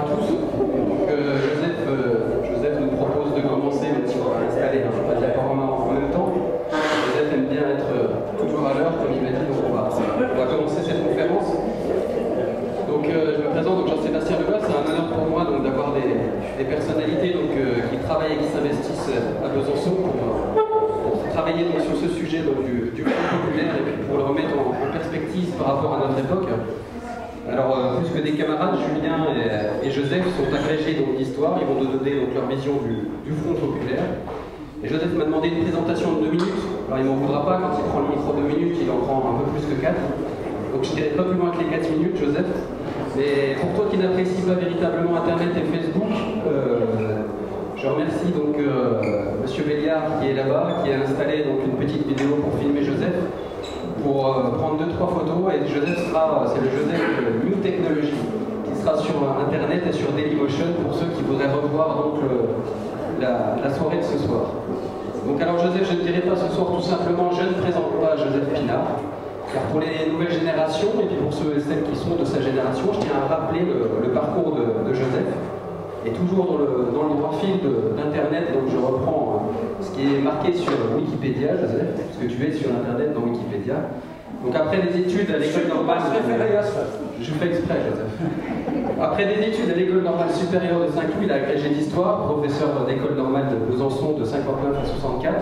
tous. Donc, Joseph nous propose de commencer, même si on va installer un diaporama en même temps. Joseph aime bien être toujours à l'heure, comme il m'a dit, donc on va commencer cette conférence. Donc je me présente, donc Jean-Sébastien Lebas, c'est un honneur pour moi d'avoir des personnalités qui travaillent et qui s'investissent à Besançon pour travailler donc, sur ce sujet du Front populaire et puis pour le remettre en perspective par rapport à notre époque. Alors, plus que des camarades, Julien et Joseph sont agrégés d'histoire. Ils vont nous donner donc, leur vision du Front populaire. Et Joseph m'a demandé une présentation de 2 minutes. Alors, il ne m'en voudra pas, quand il prend le micro 2 minutes, il en prend un peu plus que 4. Donc, je n'irai pas plus loin que les 4 minutes, Joseph. Mais pour toi qui n'apprécie pas véritablement Internet et Facebook, je remercie donc Monsieur Béliard qui est là-bas, qui a installé donc, une petite vidéo pour filmer Joseph, pour prendre 2-3 photos, et Joseph c'est le Joseph New Technology, qui sera sur Internet et sur Dailymotion pour ceux qui voudraient revoir donc, la soirée de ce soir. Donc alors Joseph, je ne dirai pas ce soir tout simplement, je ne présente pas Joseph Pinard, car pour les nouvelles générations, et puis pour ceux et celles qui sont de sa génération, je tiens à rappeler le parcours de Joseph. Et toujours dans le droit fil d'Internet, donc je reprends ce qui est marqué sur Wikipédia, Joseph, puisque tu es sur Internet dans Wikipédia. Donc après des études à l'école normale... Je fais exprès, Joseph. Après des études à l'école normale supérieure de Saint-Cloud, il a agrégé d'histoire, professeur d'école normale de Besançon de 59 à 64.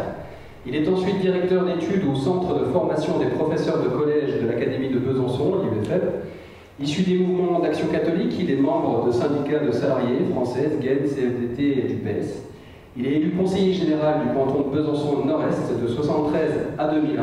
Il est ensuite directeur d'études au Centre de formation des professeurs de collège de l'Académie de Besançon, l'IBFEB. Issu des mouvements d'action catholique, il est membre de syndicats de salariés françaises, GEN, CFDT et du PS. Il est élu conseiller général du canton de Besançon Nord-Est de 1973 à 2001.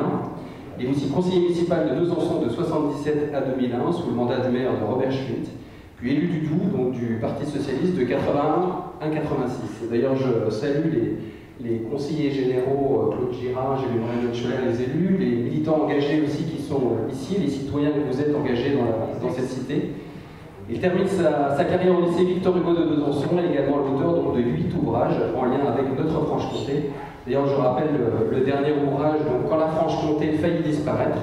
Il est aussi conseiller municipal de Besançon de 1977 à 2001 sous le mandat du maire de Robert Schmitt, puis élu du Doubs, donc du Parti socialiste de 81 à 86. D'ailleurs, je salue les conseillers généraux, Claude Girard, Gilles Morin-Scholler, les élus, les militants engagés aussi qui sont ici, les citoyens que vous êtes engagés dans cette cité. Il termine sa carrière au lycée Victor Hugo de Besançon, et également l'auteur de 8 ouvrages en lien avec notre Franche-Comté. D'ailleurs, je rappelle le dernier ouvrage, donc, Quand la Franche-Comté faillit disparaître,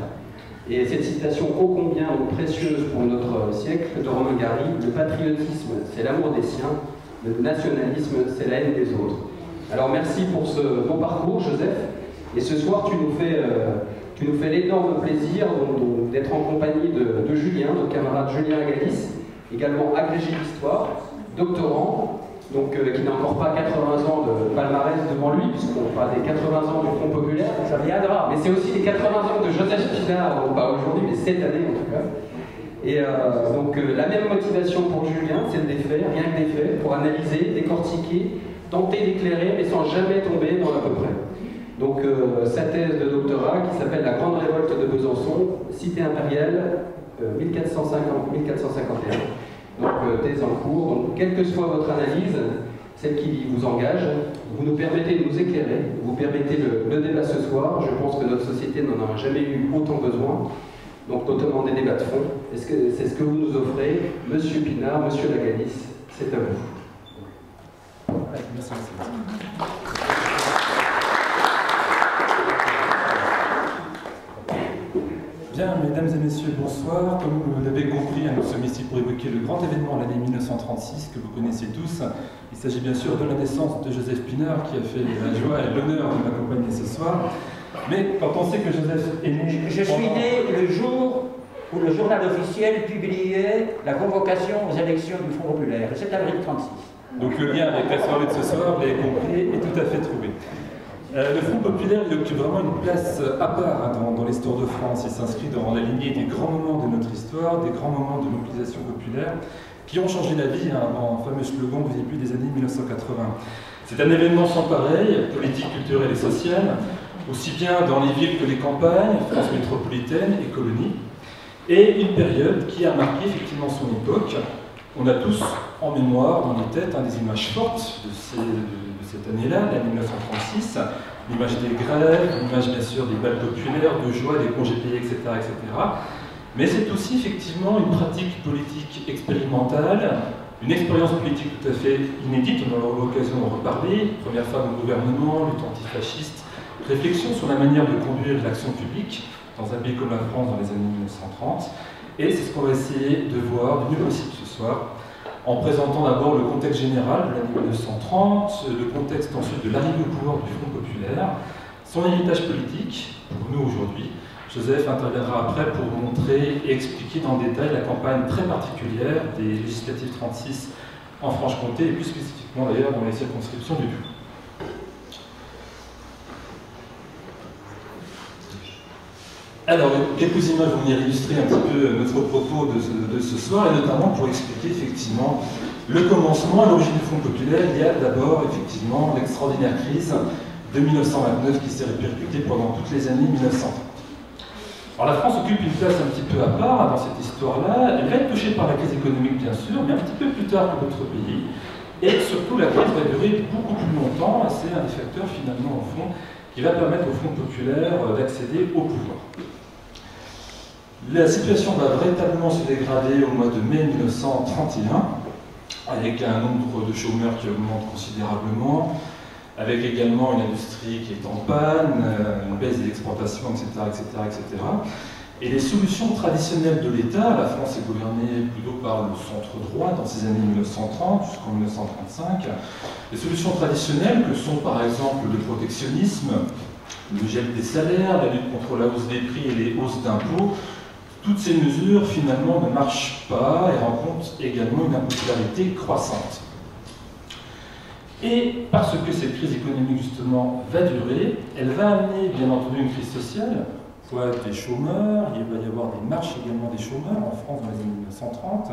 et cette citation ô combien précieuse pour notre siècle de Romain Gary: le patriotisme, c'est l'amour des siens, le nationalisme, c'est la haine des autres. Alors merci pour ce beau parcours, Joseph. Et ce soir, tu nous fais l'énorme plaisir d'être en compagnie de Julien, notre camarade Julien Agalis, également agrégé d'histoire, doctorant, donc qui n'a encore pas 80 ans de palmarès devant lui, puisqu'on parle des 80 ans du Front populaire. Ça viendra. Mais c'est aussi les 80 ans de Joseph Pinard, pas aujourd'hui, mais cette année en tout cas. Et donc la même motivation pour Julien, c'est des faits, rien que des faits, pour analyser, décortiquer, tenter d'éclairer, mais sans jamais tomber dans l'à peu près. Donc sa thèse de doctorat, qui s'appelle La Grande Révolte de Besançon, Cité impériale, 1450-1451. Donc thèse en cours. Donc quelle que soit votre analyse, celle qui vous engage, vous nous permettez de nous éclairer, vous permettez le débat ce soir. Je pense que notre société n'en a jamais eu autant besoin. Donc notamment des débats de fond. C'est ce que vous nous offrez, Monsieur Pinard, Monsieur Lagalis, c'est à vous. Merci. Bien, mesdames et messieurs, bonsoir. Comme vous l'avez compris, nous sommes ici pour évoquer le grand événement de l'année 1936 que vous connaissez tous. Il s'agit bien sûr de la naissance de Joseph Pinard, qui a fait la joie et l'honneur de m'accompagner ce soir. Mais quand on sait que Joseph est né... Je suis né le jour où le journal officiel publiait la convocation aux élections du Front populaire, le 7 avril 1936. Donc le lien avec la soirée de ce soir, vous l'avez compris, est tout à fait trouvé. Le Front populaire, il occupe vraiment une place à part dans l'histoire de France. Il s'inscrit dans la lignée des grands moments de notre histoire, des grands moments de mobilisation populaire, qui ont changé la vie, en fameux slogan du début des années 1980. C'est un événement sans pareil, politique, culturelle et sociale, aussi bien dans les villes que les campagnes, France métropolitaine et colonies, et une période qui a marqué effectivement son époque. On a tous en mémoire, dans les têtes, des images fortes de cette année-là, l'année 1936, l'image des grèves, l'image bien sûr des balles populaires, de joie, des congés payés, etc. etc. Mais c'est aussi effectivement une pratique politique expérimentale, une expérience politique tout à fait inédite, on aura l'occasion d'en reparler, première femme au gouvernement, lutte antifasciste, réflexion sur la manière de conduire l'action publique dans un pays comme la France dans les années 1930, et c'est ce qu'on va essayer de voir du mieux possible ce soir, en présentant d'abord le contexte général de l'année 1930, le contexte ensuite de l'arrivée au pouvoir du Front populaire, son héritage politique, pour nous aujourd'hui. Joseph interviendra après pour montrer et expliquer dans le détail la campagne très particulière des législatives 36 en Franche-Comté, et plus spécifiquement d'ailleurs dans les circonscriptions du Doubs. Alors, quelques images vont venir illustrer un petit peu notre propos de ce soir, et notamment pour expliquer effectivement le commencement et l'origine du Front populaire. Il y a d'abord effectivement l'extraordinaire crise de 1929 qui s'est répercutée pendant toutes les années 1930. Alors la France occupe une place un petit peu à part dans cette histoire-là. Elle va être touchée par la crise économique bien sûr, mais un petit peu plus tard que d'autres pays. Et surtout la crise va durer beaucoup plus longtemps, et c'est un des facteurs finalement au fond qui va permettre au Front populaire d'accéder au pouvoir. La situation va véritablement se dégrader au mois de mai 1931, avec un nombre de chômeurs qui augmente considérablement, avec également une industrie qui est en panne, une baisse des exportations, etc., etc., etc. Et les solutions traditionnelles de l'État, la France est gouvernée plutôt par le centre droit dans ces années 1930 jusqu'en 1935, les solutions traditionnelles que sont par exemple le protectionnisme, le gel des salaires, la lutte contre la hausse des prix et les hausses d'impôts, toutes ces mesures finalement ne marchent pas et rencontrent également une impopularité croissante. Et parce que cette crise économique justement va durer, elle va amener bien entendu une crise sociale, soit des chômeurs, il va y avoir des marches également des chômeurs en France dans les années 1930,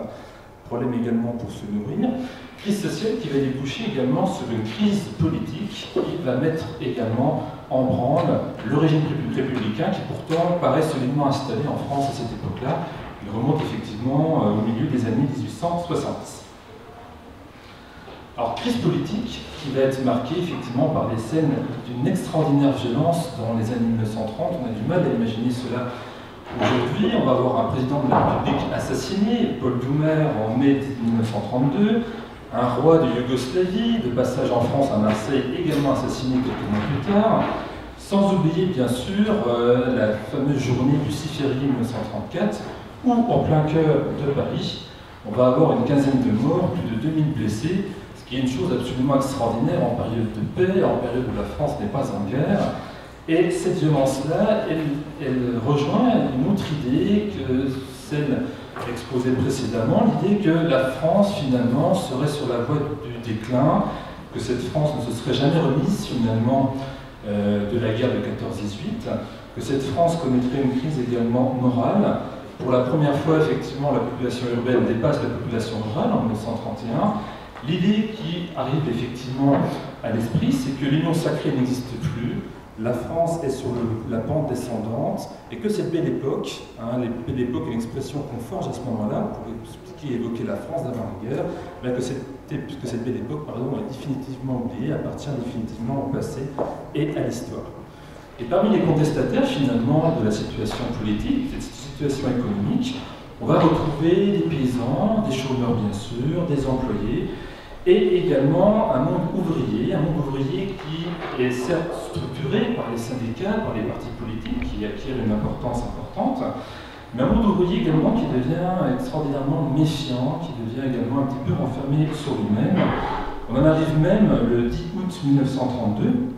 problème également pour se nourrir, crise sociale qui va déboucher également sur une crise politique qui va mettre également en branle le régime républicain qui pourtant paraît solidement installé en France à cette époque-là. Il remonte effectivement au milieu des années 1870. Alors, crise politique qui va être marquée effectivement par des scènes d'une extraordinaire violence dans les années 1930. On a du mal à imaginer cela aujourd'hui. On va avoir un président de la République assassiné, Paul Doumer, en mai 1932, un roi de Yougoslavie, de passage en France à Marseille, également assassiné quelques mois plus tard, sans oublier bien sûr la fameuse journée du 6 février 1934, où en plein cœur de Paris, on va avoir une quinzaine de morts, plus de 2000 blessés, ce qui est une chose absolument extraordinaire en période de paix, en période où la France n'est pas en guerre. Et cette violence-là, elle rejoint une autre idée que celle exposée précédemment, l'idée que la France finalement serait sur la voie du déclin, que cette France ne se serait jamais remise finalement de la guerre de 14-18, que cette France connaîtrait une crise également morale. Pour la première fois, effectivement, la population urbaine dépasse la population rurale en 1931. L'idée qui arrive effectivement à l'esprit, c'est que l'union sacrée n'existe plus, la France est sur la pente descendante, et que cette belle époque, belle époque est une expression qu'on forge à ce moment-là, pour expliquer et évoquer la France d'avant la guerre, mais que cette belle époque, est définitivement oubliée, appartient définitivement au passé et à l'histoire. Et parmi les contestataires, finalement, de la situation politique, de cette situation économique, on va retrouver des paysans, des chômeurs bien sûr, des employés, et également un monde ouvrier qui est certes structuré par les syndicats, par les partis politiques, qui acquièrent une importance importante, mais un monde ouvrier également qui devient extraordinairement méfiant, qui devient également un petit peu renfermé sur lui-même. On en arrive même, le 10 août 1932,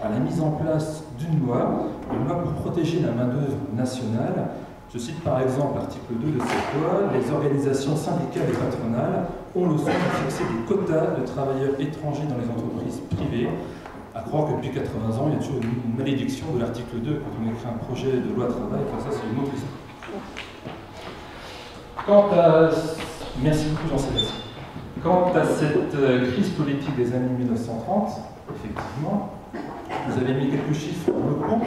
à la mise en place d'une loi pour protéger la main-d'œuvre nationale. Je cite par exemple l'article 2 de cette loi: les organisations syndicales et patronales ont le soin de fixer des quotas de travailleurs étrangers dans les entreprises privées. À croire que depuis 80 ans, il y a toujours une malédiction de l'article 2 quand on écrit un projet de loi travail, enfin ça c'est une autre histoire. Merci beaucoup Jean-Sébastien. Quant à cette crise politique des années 1930, effectivement, vous avez mis quelques chiffres locaux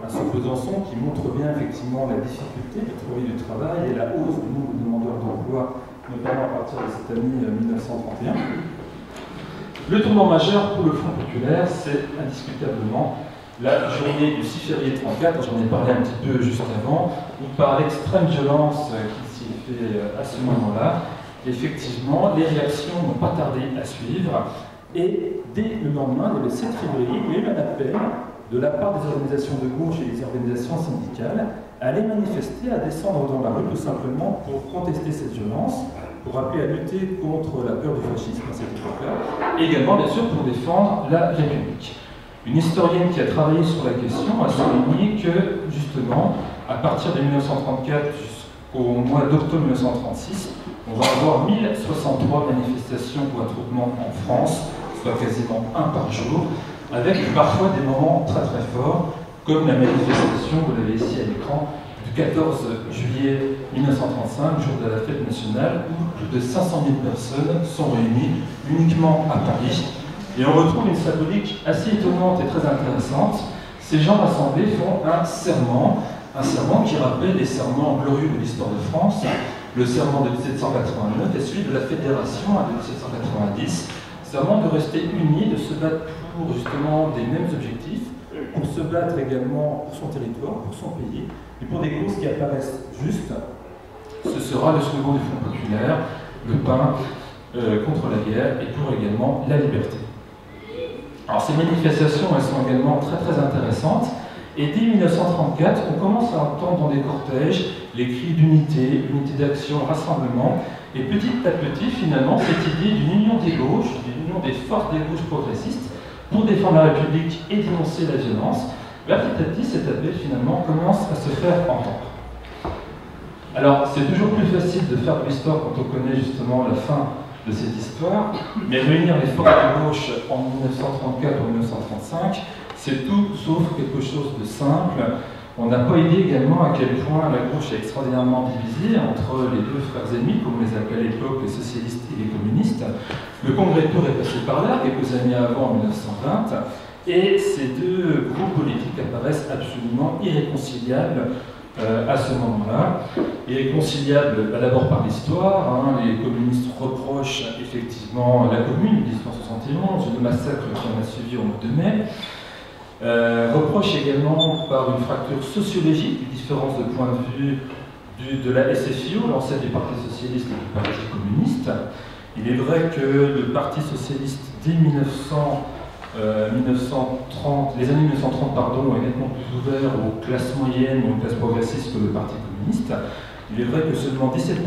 à ce Besançon qui montrent bien effectivement la difficulté de trouver du travail et la hausse du nombre de demandeurs d'emploi, notamment à partir de cette année 1931. Le tournant majeur pour le Front populaire, c'est indiscutablement la journée du 6 février 1934, j'en ai parlé un petit peu juste avant, où par l'extrême violence qui s'y est fait à ce moment-là, effectivement, les réactions n'ont pas tardé à suivre. Et dès le lendemain, le 7 février, il y a eu un appel de la part des organisations de gauche et des organisations syndicales à aller manifester, à descendre dans la rue tout simplement pour contester cette violence. pour appeler à lutter contre la peur du fascisme à cette époque-là, et également bien sûr pour défendre la République. Une historienne qui a travaillé sur la question a souligné que justement, à partir de 1934 jusqu'au mois d'octobre 1936, on va avoir 1063 manifestations ou attroupements en France, soit quasiment un par jour, avec parfois des moments très très forts, comme la manifestation, vous l'avez ici à l'écran, du 14 juillet 1935, jour de la fête nationale, où plus de 500 000 personnes sont réunies uniquement à Paris. Et on retrouve une symbolique assez étonnante et très intéressante. Ces gens rassemblés font un serment qui rappelle les serments glorieux de l'histoire de France, le serment de 1789 et celui de la Fédération de 1790, serment de rester unis, de se battre pour justement des mêmes objectifs, pour se battre également pour son territoire, pour son pays, et pour des causes qui apparaissent justes. Ce sera le slogan du Front populaire, le pain contre la guerre et pour également la liberté. Alors ces manifestations, elles sont également très très intéressantes. Et dès 1934, on commence à entendre dans des cortèges les cris d'unité, unité d'action, rassemblement, et petit à petit, finalement, cette idée d'une union des gauches, d'une union des forces des gauches progressistes, pour défendre la République et dénoncer la violence, petit à petit, cet appel, finalement, commence à se faire entendre. Alors, c'est toujours plus facile de faire de l'histoire quand on connaît justement la fin de cette histoire, mais réunir les forces de gauche en 1934 ou 1935, c'est tout sauf quelque chose de simple. On n'a pas idée également à quel point la gauche est extraordinairement divisée entre les deux frères ennemis, comme on les appelait à l'époque, les socialistes et les communistes. Le Congrès de Tours est passé par là, quelques années avant, en 1920, et ces deux groupes politiques apparaissent absolument irréconciliables à ce moment-là. Irréconciliables d'abord par l'histoire, les communistes reprochent effectivement la Commune de 1971, le massacre qui en a suivi au mois de mai. Reproche également par une fracture sociologique, une différence de point de vue de la SFIO, l'ancêtre du Parti socialiste et du Parti communiste. Il est vrai que le Parti socialiste, dès 1930, les années 1930 est nettement plus ouvert aux classes moyennes et aux classes progressistes que le Parti communiste. Il est vrai que seulement 17%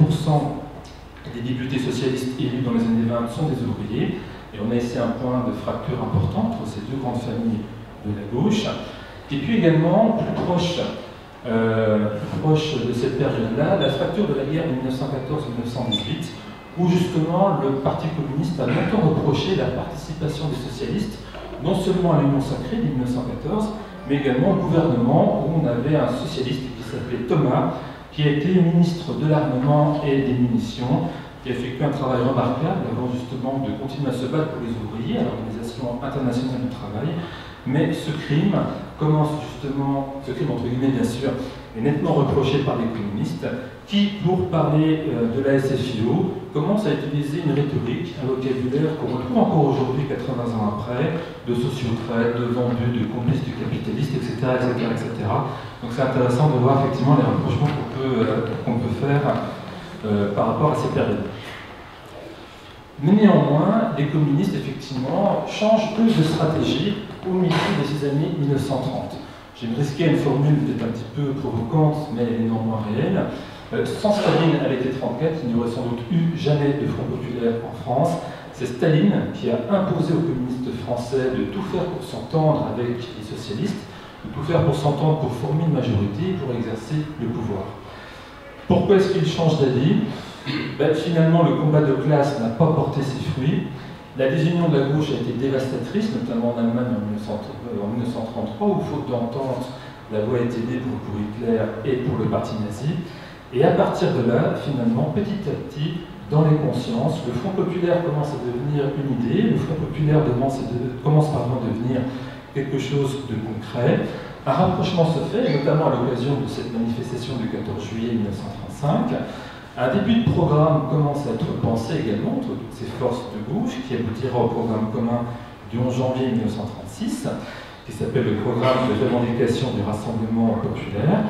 des députés socialistes élus dans les années 20 sont des ouvriers, et on a ici un point de fracture important entre ces deux grandes familles de la gauche. Et puis également, plus proche de cette période-là, la fracture de la guerre de 1914-1918, où justement le Parti communiste a longtemps reproché la participation des socialistes, non seulement à l'Union sacrée de 1914, mais également au gouvernement, où on avait un socialiste qui s'appelait Thomas, qui a été ministre de l'Armement et des Munitions, qui a effectué un travail remarquable avant justement de continuer à se battre pour les ouvriers à l'Organisation internationale du travail. Mais ce crime commence justement, ce crime entre guillemets bien sûr, est nettement reproché par les communistes, qui, pour parler de la SFIO, commencent à utiliser une rhétorique, un vocabulaire qu'on retrouve encore aujourd'hui, 80 ans après, de sociotraite, de vendus, de complices du capitaliste, etc. Donc c'est intéressant de voir effectivement les rapprochements qu'on peut faire par rapport à ces périodes. Mais néanmoins, les communistes, effectivement, changent eux de stratégie au milieu de ces années 1930. J'ai risqué une formule peut-être un petit peu provocante, mais elle est néanmoins réelle. Sans Staline à l'été 1934, il n'y aurait sans doute eu jamais de Front populaire en France. C'est Staline qui a imposé aux communistes français de tout faire pour s'entendre avec les socialistes, de tout faire pour s'entendre pour former une majorité, pour exercer le pouvoir. Pourquoi est-ce qu'il change d'avis? Finalement, le combat de classe n'a pas porté ses fruits. La désunion de la gauche a été dévastatrice, notamment en Allemagne en 1933, où, faute d'entente, la voie a été libre pour Hitler et pour le parti nazi. Et à partir de là, finalement, petit à petit, dans les consciences, le Front populaire commence à devenir une idée, le Front populaire commence à devenir quelque chose de concret. Un rapprochement se fait, notamment à l'occasion de cette manifestation du 14 juillet 1935. Un début de programme commence à être pensé également entre toutes ces forces de gauche, qui aboutira au programme commun du 11 janvier 1936, qui s'appelle le programme de revendication du Rassemblement populaire.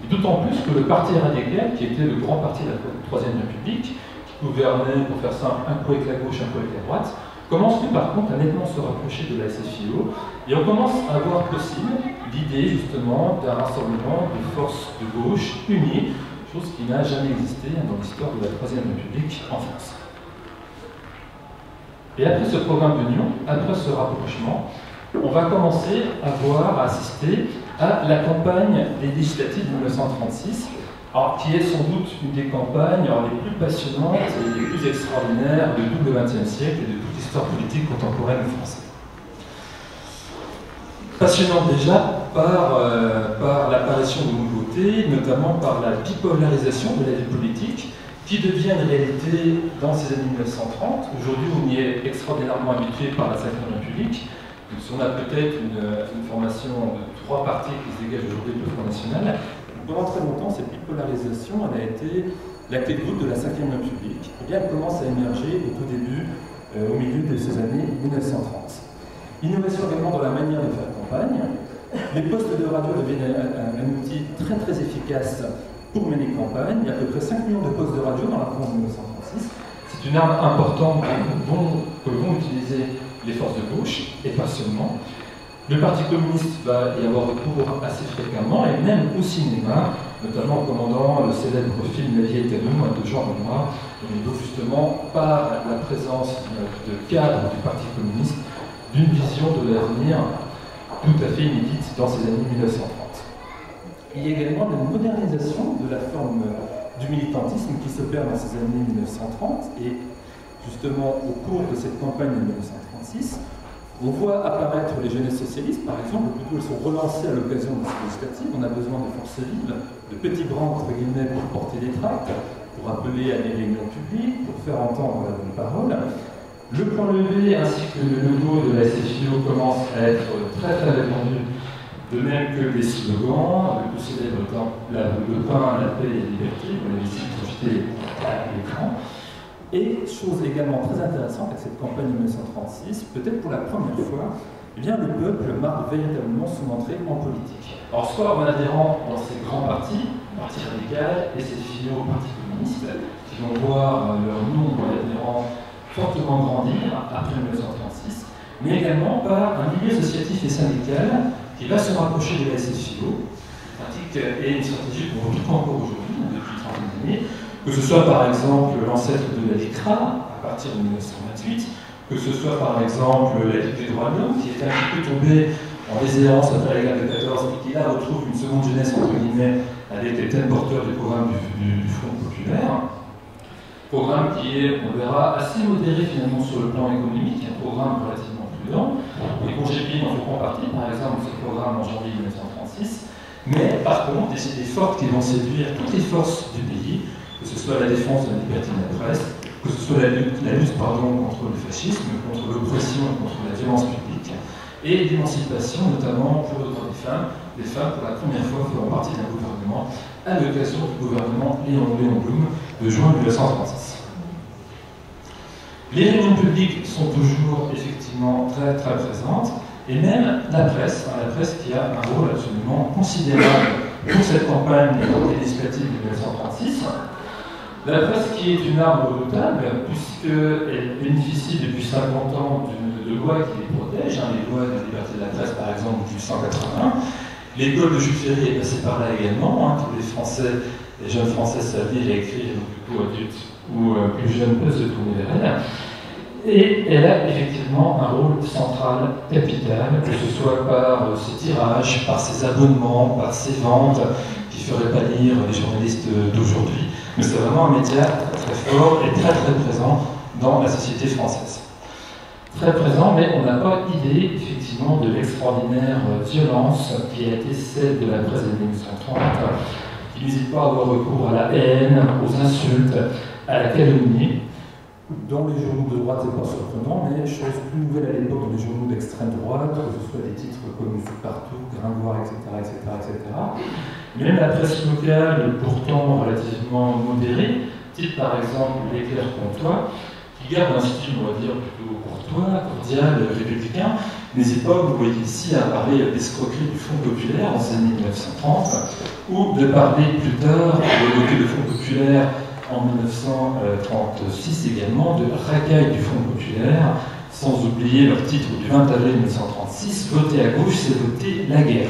Et d'autant plus que le Parti radical, qui était le grand parti de la Troisième République, qui gouvernait, pour faire simple, un coup avec la gauche, un coup avec la droite, commence lui par contre à nettement se rapprocher de la SFIO, et on commence à voir possible l'idée justement d'un rassemblement de forces de gauche unies, chose qui n'a jamais existé dans l'histoire de la Troisième République en France. Et après ce programme d'union, après ce rapprochement, on va commencer à assister à la campagne des législatives de 1936, alors, qui est sans doute une des campagnes les plus passionnantes et les plus extraordinaires de tout le XXe siècle et de toute l'histoire politique contemporaine française. Passionnante déjà par l'apparition de nouveautés, notamment par la bipolarisation de la vie politique, qui devient une réalité dans ces années 1930. Aujourd'hui, on y est extraordinairement habitué par la Cinquième République. Donc, on a peut-être une formation de 3 partis qui se dégagent aujourd'hui du Front National. Pendant très longtemps, cette bipolarisation elle a été la clé de voûte de la Cinquième République. Et bien, elle commence à émerger au tout début, au milieu de ces années 1930. Innovation également dans la manière de faire campagne. Les postes de radio deviennent un outil très très efficace pour mener campagne. Il y a à peu près 5 millions de postes de radio dans la France de 1936. C'est une arme importante que vont utiliser les forces de gauche, et pas seulement. Le Parti communiste va y avoir recours assez fréquemment, et même au cinéma, notamment en commandant le célèbre film La vie est à nous de Jean Renoir, on évoque justement par la présence de cadres du Parti communiste d'une vision de l'avenir tout à fait inédite dans ces années 1930. Il y a également une modernisation de la forme du militantisme qui s'opère dans ces années 1930, et justement au cours de cette campagne de 1936, on voit apparaître les jeunesses socialistes, par exemple, plutôt elles sont relancées à l'occasion de ces législatives. On a besoin de forces vives, de petits bras entre guillemets pour porter des tracts, pour appeler à des réunions publiques, pour faire entendre la bonne parole. Le point levé ainsi que le logo de la SFIO commencent à être très très répandus, de même que les slogans, le plus célèbre étant le pain, la paix et la liberté, vous l'avez ici projeté à l'écran. Et chose également très intéressante avec cette campagne 1936, peut-être pour la première fois, eh bien, le peuple marque véritablement son entrée en politique. Alors soit en adhérant dans ces grands partis, le Parti radical, SFIO, Parti communiste, qui vont voir leur nombre d'adhérents fortement grandir après 1936, mais également par un milieu associatif et syndical qui va se rapprocher de la SFIO, pratique et une stratégie qu'on retrouve encore aujourd'hui, depuis 30 années, que ce soit par exemple l'ancêtre de la LICRA, à partir de 1928, que ce soit par exemple la Ligue des droits de l'homme, qui était un petit peu tombée en déshérence après la guerre de 14 et qui là retrouve une seconde jeunesse, entre guillemets, avec les thèmes porteurs du programme du Front populaire. Programme qui est, on verra, assez modéré finalement sur le plan économique, un programme relativement prudent. Les congés payés en font partie, par exemple, de ce programme en janvier 1936. Mais par contre, des idées fortes qui vont séduire toutes les forces du pays, que ce soit la défense de la liberté de la presse, que ce soit la lutte contre le fascisme, contre l'oppression, contre la violence publique, et l'émancipation, notamment pour le droit des femmes pour la première fois feront partie d'un gouvernement, à l'occasion du gouvernement Léon Blum de juin 1936. Les réunions publiques sont toujours effectivement très très présentes, et même la presse qui a un rôle absolument considérable pour cette campagne législative de 1936. La presse qui est une arme redoutable, puisqu'elle bénéficie depuis 50 ans de lois qui les protègent, les lois de liberté de la presse par exemple de 1881. L'école de Jules Ferry est passée par là également, tous les Français, les jeunes Français savent lire et écrire, donc plutôt adultes ou plus jeunes peuvent se tourner vers elle. Et elle a effectivement un rôle central, capital, que ce soit par ses tirages, par ses abonnements, par ses ventes, qui ne feraient pas lire les journalistes d'aujourd'hui. Mais c'est vraiment un média très très fort et très très présent dans la société française. Très présent, mais on n'a pas idée effectivement de l'extraordinaire violence qui a été celle de la presse des années 1930, qui n'hésite pas à avoir recours à la haine, aux insultes, à la calomnie. Dans les journaux de droite, c'est pas surprenant, mais chose plus nouvelle à l'époque dans les journaux d'extrême droite, que ce soit des titres connus partout, Gringoire, etc., etc., etc. Même la presse locale, pourtant relativement modérée, titre par exemple L'Éclair Comtois, qui garde un style, on va dire, plutôt courtois, cordial, républicain, n'hésite pas, vous voyez ici, à parler d'escroquerie du Front populaire en ces années 1930, ou de parler plus tard, d'évoquer le Front populaire en 1936 également, de racaille du Front populaire, sans oublier leur titre du 20 avril 1936, « Voter à gauche, c'est voter la guerre ».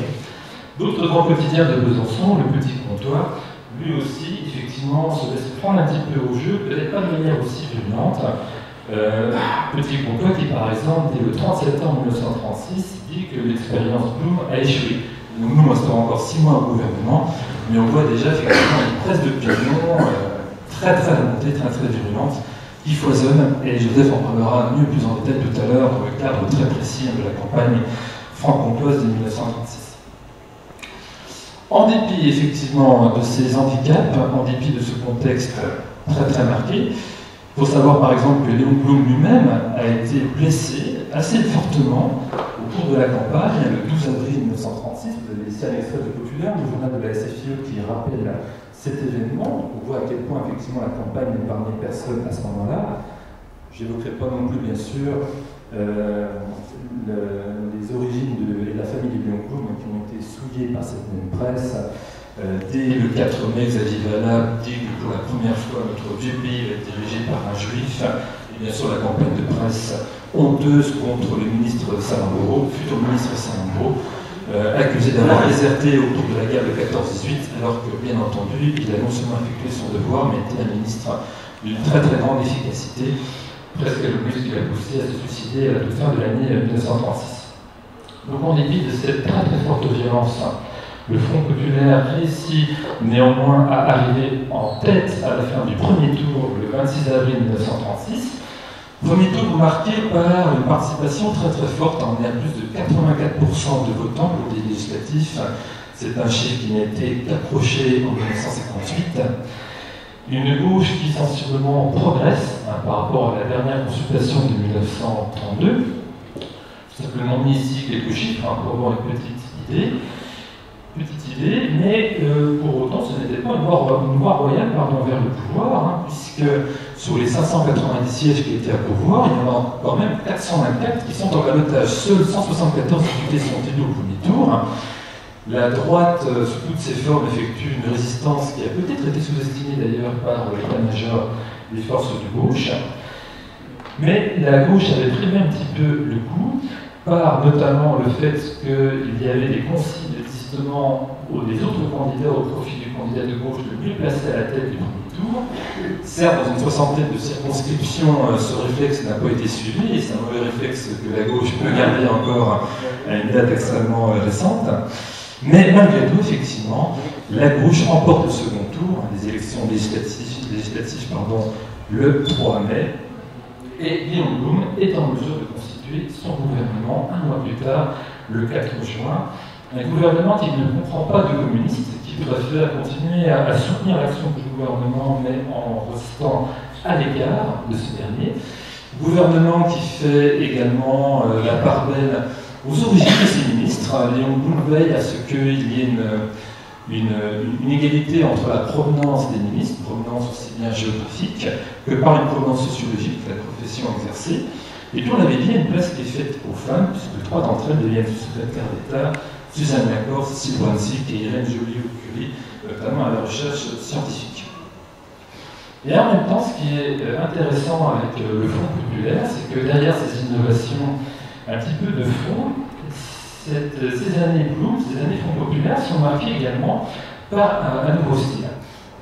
D'autres grands quotidiens de Besançon, le Petit Comtois, lui aussi, effectivement, se laisse prendre un petit peu au jeu, peut-être pas de manière aussi virulente. Petit complot qui, par exemple, dès le 30 septembre 1936, dit que l'expérience Blum a échoué. Donc nous, on restera encore 6 mois au gouvernement, mais on voit déjà effectivement une presse d'opinion très remontée, très virulente, qui foisonne, et Joseph en parlera mieux plus en détail tout à l'heure dans le cadre très précis de la campagne franc-comtoise de 1936. En dépit effectivement de ces handicaps, en dépit de ce contexte très marqué, il faut savoir par exemple que Léon Blum lui-même a été blessé assez fortement au cours de la campagne, le 12 avril 1936. Vous avez ici un extrait de Populaire, le journal de la SFIE, qui rappelle cet événement. On voit à quel point effectivement la campagne n'épargnait personne à ce moment-là. Je n'évoquerai pas non plus bien sûr les origines de la famille de Léon Blum qui ont été souillées par cette même presse. Dès le 4 mai, Xavier Vallat dit que pour la première fois notre vieux pays va être dirigé par un juif. Et bien sûr la campagne de presse honteuse contre le ministre Salambro, futur ministre Salambro, accusé d'avoir déserté au cours de la guerre de 14-18, alors que bien entendu il a non seulement effectué son devoir, mais était un ministre d'une très grande efficacité, presque le plus qui l'a poussé à se suicider à la toute fin de l'année 1936. Donc en dépit de cette très forte violence, le Front populaire réussit néanmoins à arriver en tête à la fin du premier tour, le 26 avril 1936. Premier tour marqué par une participation très forte, on est à plus de 84% de votants pour des législatifs. C'est un chiffre qui n'a été qu'approché en 1958. Une gauche qui sensiblement progresse par rapport à la dernière consultation de 1932. J'ai simplement mis ici quelques chiffres pour avoir une petite idée. Mais pour autant, ce n'était pas une voie royale vers le pouvoir, puisque sur les 590 sièges qui étaient à pourvoir, il y en a quand même 424 qui sont en ballottage. Seuls 174 députés sont élus au premier tour. La droite, sous toutes ses formes, effectue une résistance qui a peut-être été sous-estimée d'ailleurs par l'état-major des forces de gauche. Mais la gauche avait pris un petit peu le coup, par notamment le fait qu'il y avait des consignes justement des autres candidats au profit du candidat de gauche le mieux placé à la tête du premier tour. Certes, dans une soixantaine de circonscriptions, ce réflexe n'a pas été suivi, et c'est un mauvais réflexe que la gauche peut garder encore à une date extrêmement récente. Mais malgré tout, effectivement, la gauche remporte le second tour des élections législatives le 3 mai, et Léon Blum est en mesure de constituer son gouvernement un mois plus tard, le 4 juin. Un gouvernement qui ne comprend pas de communistes, qui préfère continuer à soutenir l'action du gouvernement, mais en restant à l'égard de ce dernier. Gouvernement qui fait également la part belle aux origines de ses ministres. Léon Blum veille à ce qu'il y ait une égalité entre la provenance des ministres, provenance aussi bien géographique que par une provenance sociologique, la profession exercée. Et puis on avait dit, une place qui est faite aux femmes, puisque 3 d'entre elles deviennent secrétaires d'État, Suzanne Lacorre, Cécile Brunzic et Irène Joliot-Curie, notamment à la recherche scientifique. Et en même temps, ce qui est intéressant avec le Front populaire, c'est que derrière ces innovations un petit peu de fond, ces années Blum, ces années Front populaire sont marquées également par un nouveau style.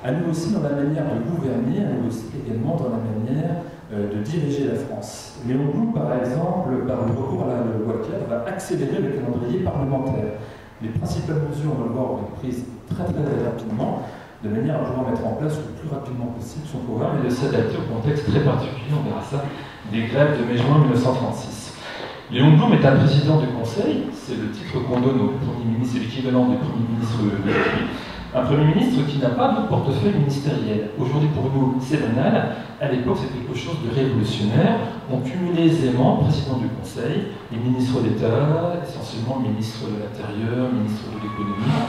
Un nouveau style dans la manière de gouverner, un nouveau style également dans la manière de diriger la France. Léon Blum, par exemple, par le recours à la loi cadre, va accélérer le calendrier parlementaire. Les principales mesures, on va le voir, vont être prises très rapidement, de manière à pouvoir mettre en place le plus rapidement possible son programme et de s'adapter au contexte très particulier, on verra ça, des grèves de mai-juin 1936. Léon Blum est un président du Conseil, c'est le titre qu'on donne au Premier ministre, c'est l'équivalent du Premier ministre de l'État. Un Premier ministre qui n'a pas de portefeuille ministériel. Aujourd'hui, pour nous, c'est banal. À l'époque, c'est quelque chose de révolutionnaire. On cumulait aisément président du Conseil, les ministres d'État, essentiellement ministre de l'Intérieur, ministre de l'Économie,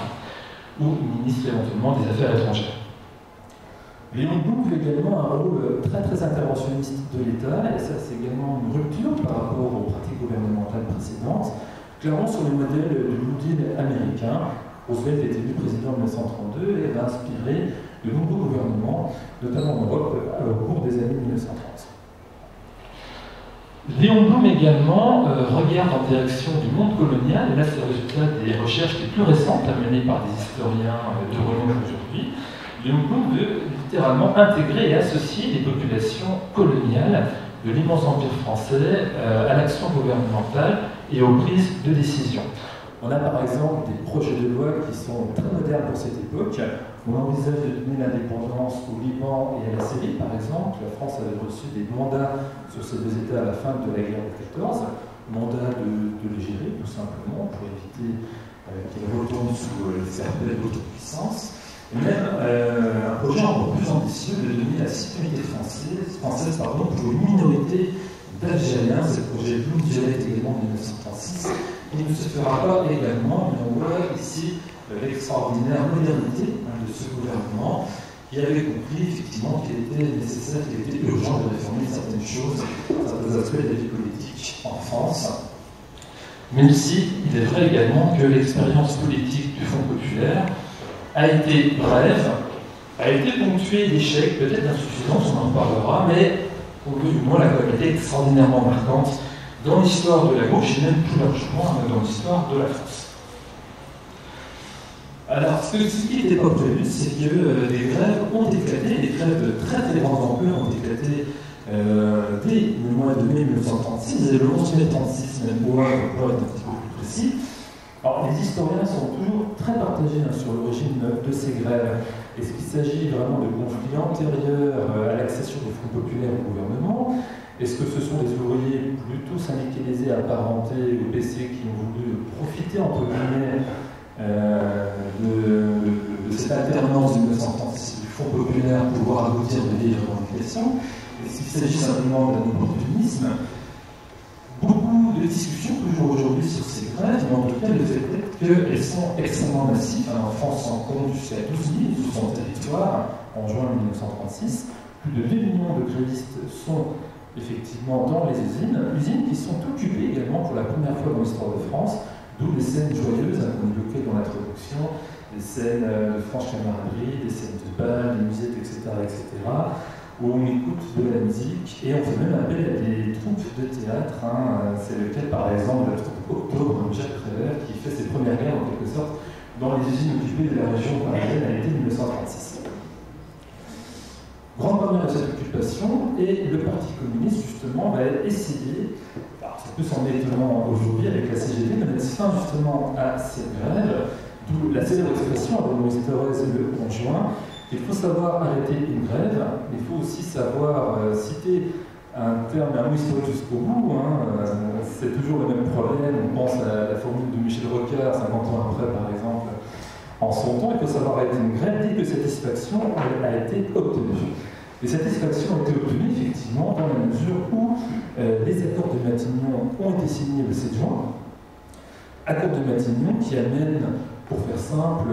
ou ministre éventuellement des Affaires étrangères. Léon Blum joue également un rôle très interventionniste de l'État, et ça, c'est également une rupture par rapport aux pratiques gouvernementales précédentes, clairement sur le modèle du New Deal américain. Roosevelt est élu président en 1932 et va inspirer de nombreux gouvernements, notamment en Europe, au cours des années 1930. Léon Blum également regarde en direction du monde colonial, et là c'est le résultat des recherches les plus récentes menées par des historiens de renom aujourd'hui. Le mouvement veut littéralement intégrer et associer les populations coloniales de l'immense empire français à l'action gouvernementale et aux prises de décision. On a par exemple des projets de loi qui sont très modernes pour cette époque. On envisage de donner l'indépendance au Liban et à la Syrie, par exemple. La France avait reçu des mandats sur ces deux États à la fin de la guerre de 14, mandat de les gérer, tout simplement, pour éviter qu'ils retournent sous les serpents d'autres puissances. Et même un projet encore plus ambitieux de donner la citoyenneté française pour une minorité d'Algériens. C'est le projet Blum direct également de 1936. Il ne se fera pas également, mais on voit ici l'extraordinaire modernité de ce gouvernement qui avait compris effectivement qu'il était nécessaire, qu'il était urgent de réformer certaines choses, certains aspects de la vie politique en France. Même si il est vrai également que l'expérience politique du Front populaire a été brève, a été ponctuée d'échecs, peut-être d'insuffisances, on en parlera, mais au bout du moins, elle a été extraordinairement marquante dans l'histoire de la gauche et même plus largement dans l'histoire de la France. Alors, ce qui n'était pas prévu, c'est que des grèves ont éclaté, des grèves de très très grande ampleur ont éclaté dès le mois de mai 1936 et le 11 mai 1936, même pour être un petit peu plus précis. Alors, les historiens sont toujours très partagés sur l'origine de ces grèves. Est-ce qu'il s'agit vraiment de conflits antérieurs à l'accession du Front populaire au gouvernement? Est-ce que ce sont des ouvriers plutôt syndicalisés, apparentés au PC qui ont voulu profiter, entre guillemets, de cette alternance de 1936 du Front populaire pour pouvoir aboutir de vieilles revendications? Est-ce qu'il s'agit simplement d'un opportunisme? Beaucoup de discussions toujours aujourd'hui sur ces grèves, mais en tout cas, le fait est qu'elles sont extrêmement massives. En France, on compte jusqu'à 12 000 sur son territoire en juin 1936. Plus de 2 millions de grévistes sont effectivement dans les usines qui sont occupées également pour la première fois dans l'histoire de France, d'où les scènes joyeuses, qu'on évoquait dans l'introduction, des scènes de franche camaraderie, des scènes de bal, des musettes, etc., où on écoute de la musique et on fait même appel à des troupes de théâtre. C'est le cas par exemple de la troupe Octobre de Jacques Prévert qui fait ses premières guerres en quelque sorte dans les usines occupées de la région parisienne à l'été 1936. Grande première de cette occupation, et le Parti communiste justement va essayer, alors ça peut sembler étonnant aujourd'hui avec la CGT, de mettre fin justement à cette grève, d'où la célèbre expression de Maurice Thorez le 11 juin. Il faut savoir arrêter une grève, il faut aussi savoir citer un terme, un mot historique jusqu'au bout. C'est toujours le même problème. On pense à la formule de Michel Rocard, 50 ans après par exemple, en son temps. Il faut savoir arrêter une grève dès que satisfaction a été obtenue. Les satisfactions ont été obtenues effectivement dans la mesure où les accords de Matignon ont été signés le 7 juin. Accords de Matignon qui amènent, pour faire simple,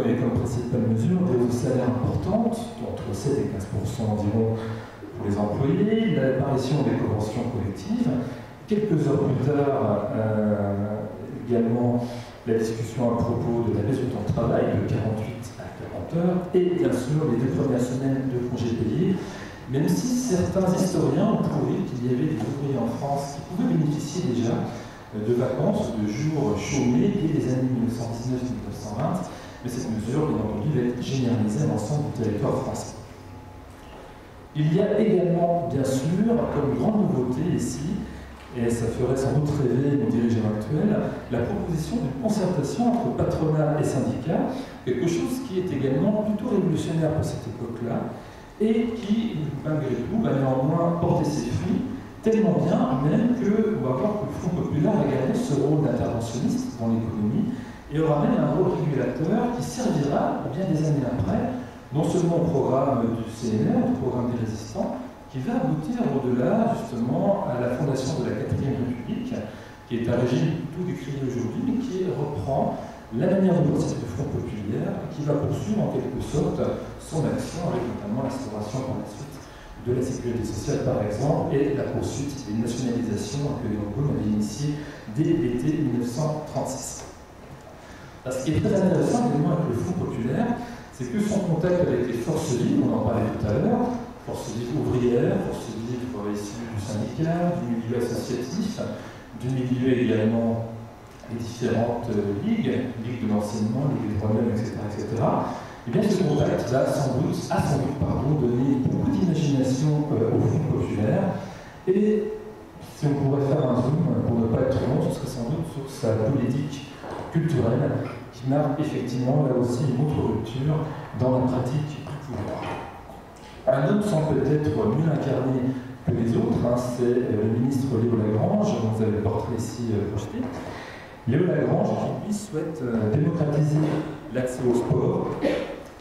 et comme principale mesure, des hausses de salaires importantes, entre 7 et 15% environ pour les employés, l'apparition des conventions collectives, quelques heures plus tard, également la discussion à propos de la baisse du temps de travail de 48 à 40 heures, et bien sûr les 2 premières semaines de congés payés, même si certains historiens ont prouvé qu'il y avait des ouvriers en France qui pouvaient bénéficier déjà de vacances, de jours chômés dès les années 1919-1920, mais cette mesure, bien entendu, va être généralisée à l'ensemble du territoire français. Il y a également, bien sûr, comme grande nouveauté ici, et ça ferait sans doute rêver nos dirigeants actuels, la proposition d'une concertation entre patronat et syndicats, quelque chose qui est également plutôt révolutionnaire pour cette époque-là, et qui, malgré tout, va néanmoins porter ses fruits, tellement bien même qu'on va voir que le Front populaire a gardé ce rôle d'interventionniste dans l'économie et aura même un rôle régulateur qui servira, bien des années après, non seulement au programme du CNR, du programme des résistants, qui va aboutir au-delà justement à la fondation de la 4e République, qui est un régime tout décrié aujourd'hui, mais qui reprend la manière de penser du Front populaire et qui va poursuivre en quelque sorte son action avec notamment l'instauration par la suite de la sécurité sociale par exemple, et la poursuite des nationalisations que Léon Blum avait initiées dès l'été 1936. Alors, ce qui est très intéressant également avec le Front populaire, c'est que son contact avec les forces libres, on en parlait tout à l'heure, forces libres ouvrières, forces libres issues du syndicat, du milieu associatif, du milieu également des différentes ligues de l'enseignement, ligues des droits de l'homme, etc., Eh bien, ce contact a sans doute donné beaucoup d'imagination au Front populaire. Et si on pourrait faire un zoom, pour ne pas être trop long, ce serait sans doute sur sa politique culturelle, qui marque effectivement là aussi une autre rupture dans la pratique du pouvoir. Un homme sans peut-être mieux incarné que les autres, c'est le ministre Léo Lagrange, dont vous avez le portrait ici projeté. Léo Lagrange, qui lui souhaite démocratiser l'accès au sport,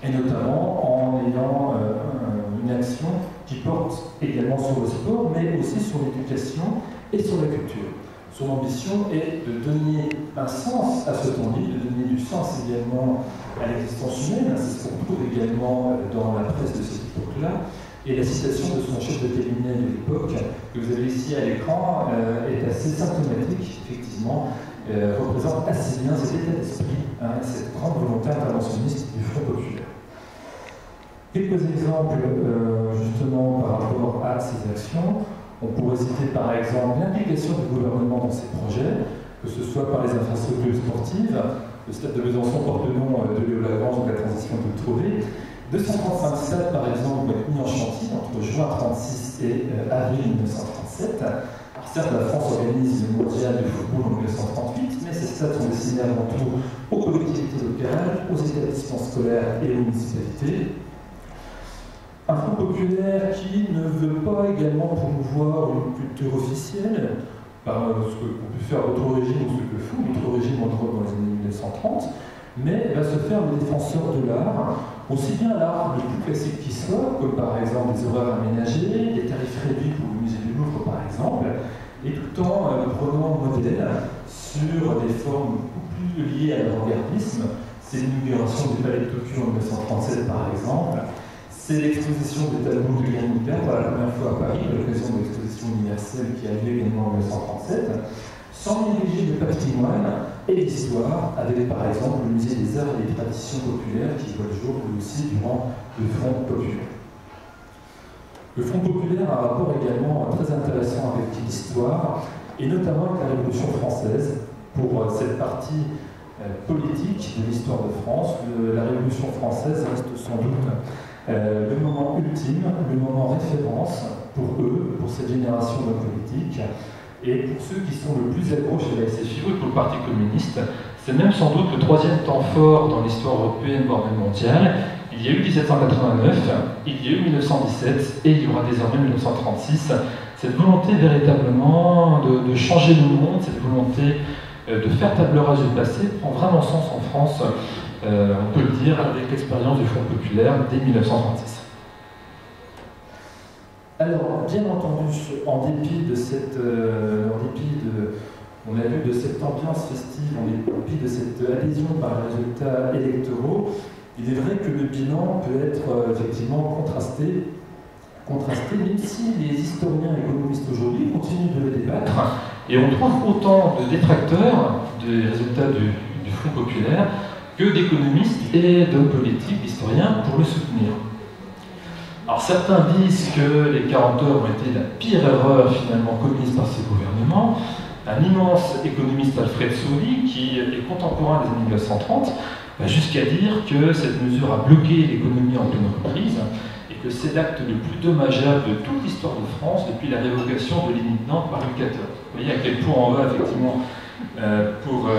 et notamment en ayant une action qui porte également sur le sport, mais aussi sur l'éducation et sur la culture. Son ambition est de donner un sens à ce temps libre, de donner du sens également à l'existence humaine, c'est ce qu'on trouve également dans la presse de cette époque-là. Et la citation de son chef de cabinet de l'époque, que vous avez ici à l'écran, est assez symptomatique, effectivement, représente assez bien cet état d'esprit, cette grande volonté interventionniste du Front populaire. Quelques exemples justement par rapport à ces actions. On pourrait citer par exemple l'implication du gouvernement dans ces projets, que ce soit par les infrastructures sportives. Le stade de Besançon porte le nom de Léo Lagrange, de la transition de Trouvé. 235 stades par exemple ont été mis en chantier entre juin 1936 et avril 1937. Alors certes, la France organise le mondial de football en 1938, mais ces stades sont destinés avant tout aux collectivités locales, aux établissements scolaires et aux municipalités. Un Front populaire qui ne veut pas également promouvoir une culture officielle, par ce que peut faire d'autres régimes ou ce que font d'autres régimes entre dans les années 1930, mais va se faire le défenseur de l'art, aussi bien l'art le plus classique qui soit, comme par exemple des horaires aménagés, des tarifs réduits pour le musée du Louvre par exemple, et tout en prenant modèle sur des formes beaucoup plus liées à l'avant-gardisme. C'est l'inauguration du Palais de Tokyo en 1937 par exemple. C'est l'exposition des tableaux de Guernica pour la première fois à Paris, à l'occasion de l'exposition universelle qui a lieu également en 1937, sans négliger le patrimoine et l'histoire, avec par exemple le musée des arts et des traditions populaires qui voit le jour lui aussi durant le Front populaire. Le Front populaire a un rapport également très intéressant avec l'histoire, et notamment avec la Révolution française, pour cette partie politique de l'histoire de France. La Révolution française reste sans doute le moment ultime, le moment référence pour eux, pour cette génération d'hommes politiques, et pour ceux qui sont le plus à gauche de la SFIO et pour le Parti communiste. C'est même sans doute le troisième temps fort dans l'histoire européenne, voire même mondiale. Il y a eu 1789, il y a eu 1917 et il y aura désormais 1936. Cette volonté véritablement de changer le monde, cette volonté de faire table rase du passé prend vraiment sens en France. On peut le dire avec l'expérience du Front populaire dès 1936. Alors, bien entendu, en dépit de cette, on a vu de cette ambiance festive, en dépit de cette adhésion par les résultats électoraux, il est vrai que le bilan peut être effectivement contrasté, même si les historiens et économistes aujourd'hui continuent de le débattre, et on trouve autant de détracteurs des résultats du Front populaire que d'économistes et d'hommes politiques, d'historiens, pour le soutenir. Alors certains disent que les 40 heures ont été la pire erreur finalement commise par ces gouvernements. Un immense économiste, Alfred Sauli, qui est contemporain des années 1930, va jusqu'à dire que cette mesure a bloqué l'économie en pleine reprise et que c'est l'acte le plus dommageable de toute l'histoire de France depuis la révocation de l'édit de Nantes par Louis XIV. Vous voyez à quel point on va effectivement pour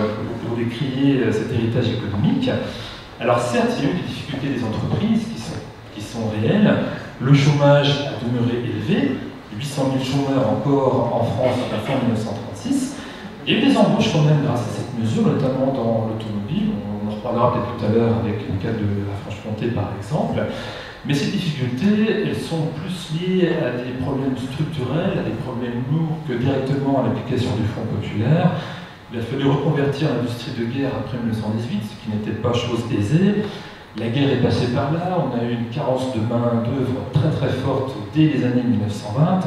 décrier cet héritage économique. Alors certes, il y a eu des difficultés des entreprises qui sont réelles. Le chômage a demeuré élevé, 800 000 chômeurs encore en France à la fin 1936. Il y a eu des embauches quand même grâce à cette mesure, notamment dans l'automobile. On en reparlera peut-être tout à l'heure avec le cas de la Franche-Comté par exemple. Mais ces difficultés, elles sont plus liées à des problèmes structurels, à des problèmes lourds que directement à l'application du Front populaire. Il a fallu reconvertir l'industrie de guerre après 1918, ce qui n'était pas chose aisée. La guerre est passée par là, on a eu une carence de main-d'œuvre très très forte dès les années 1920.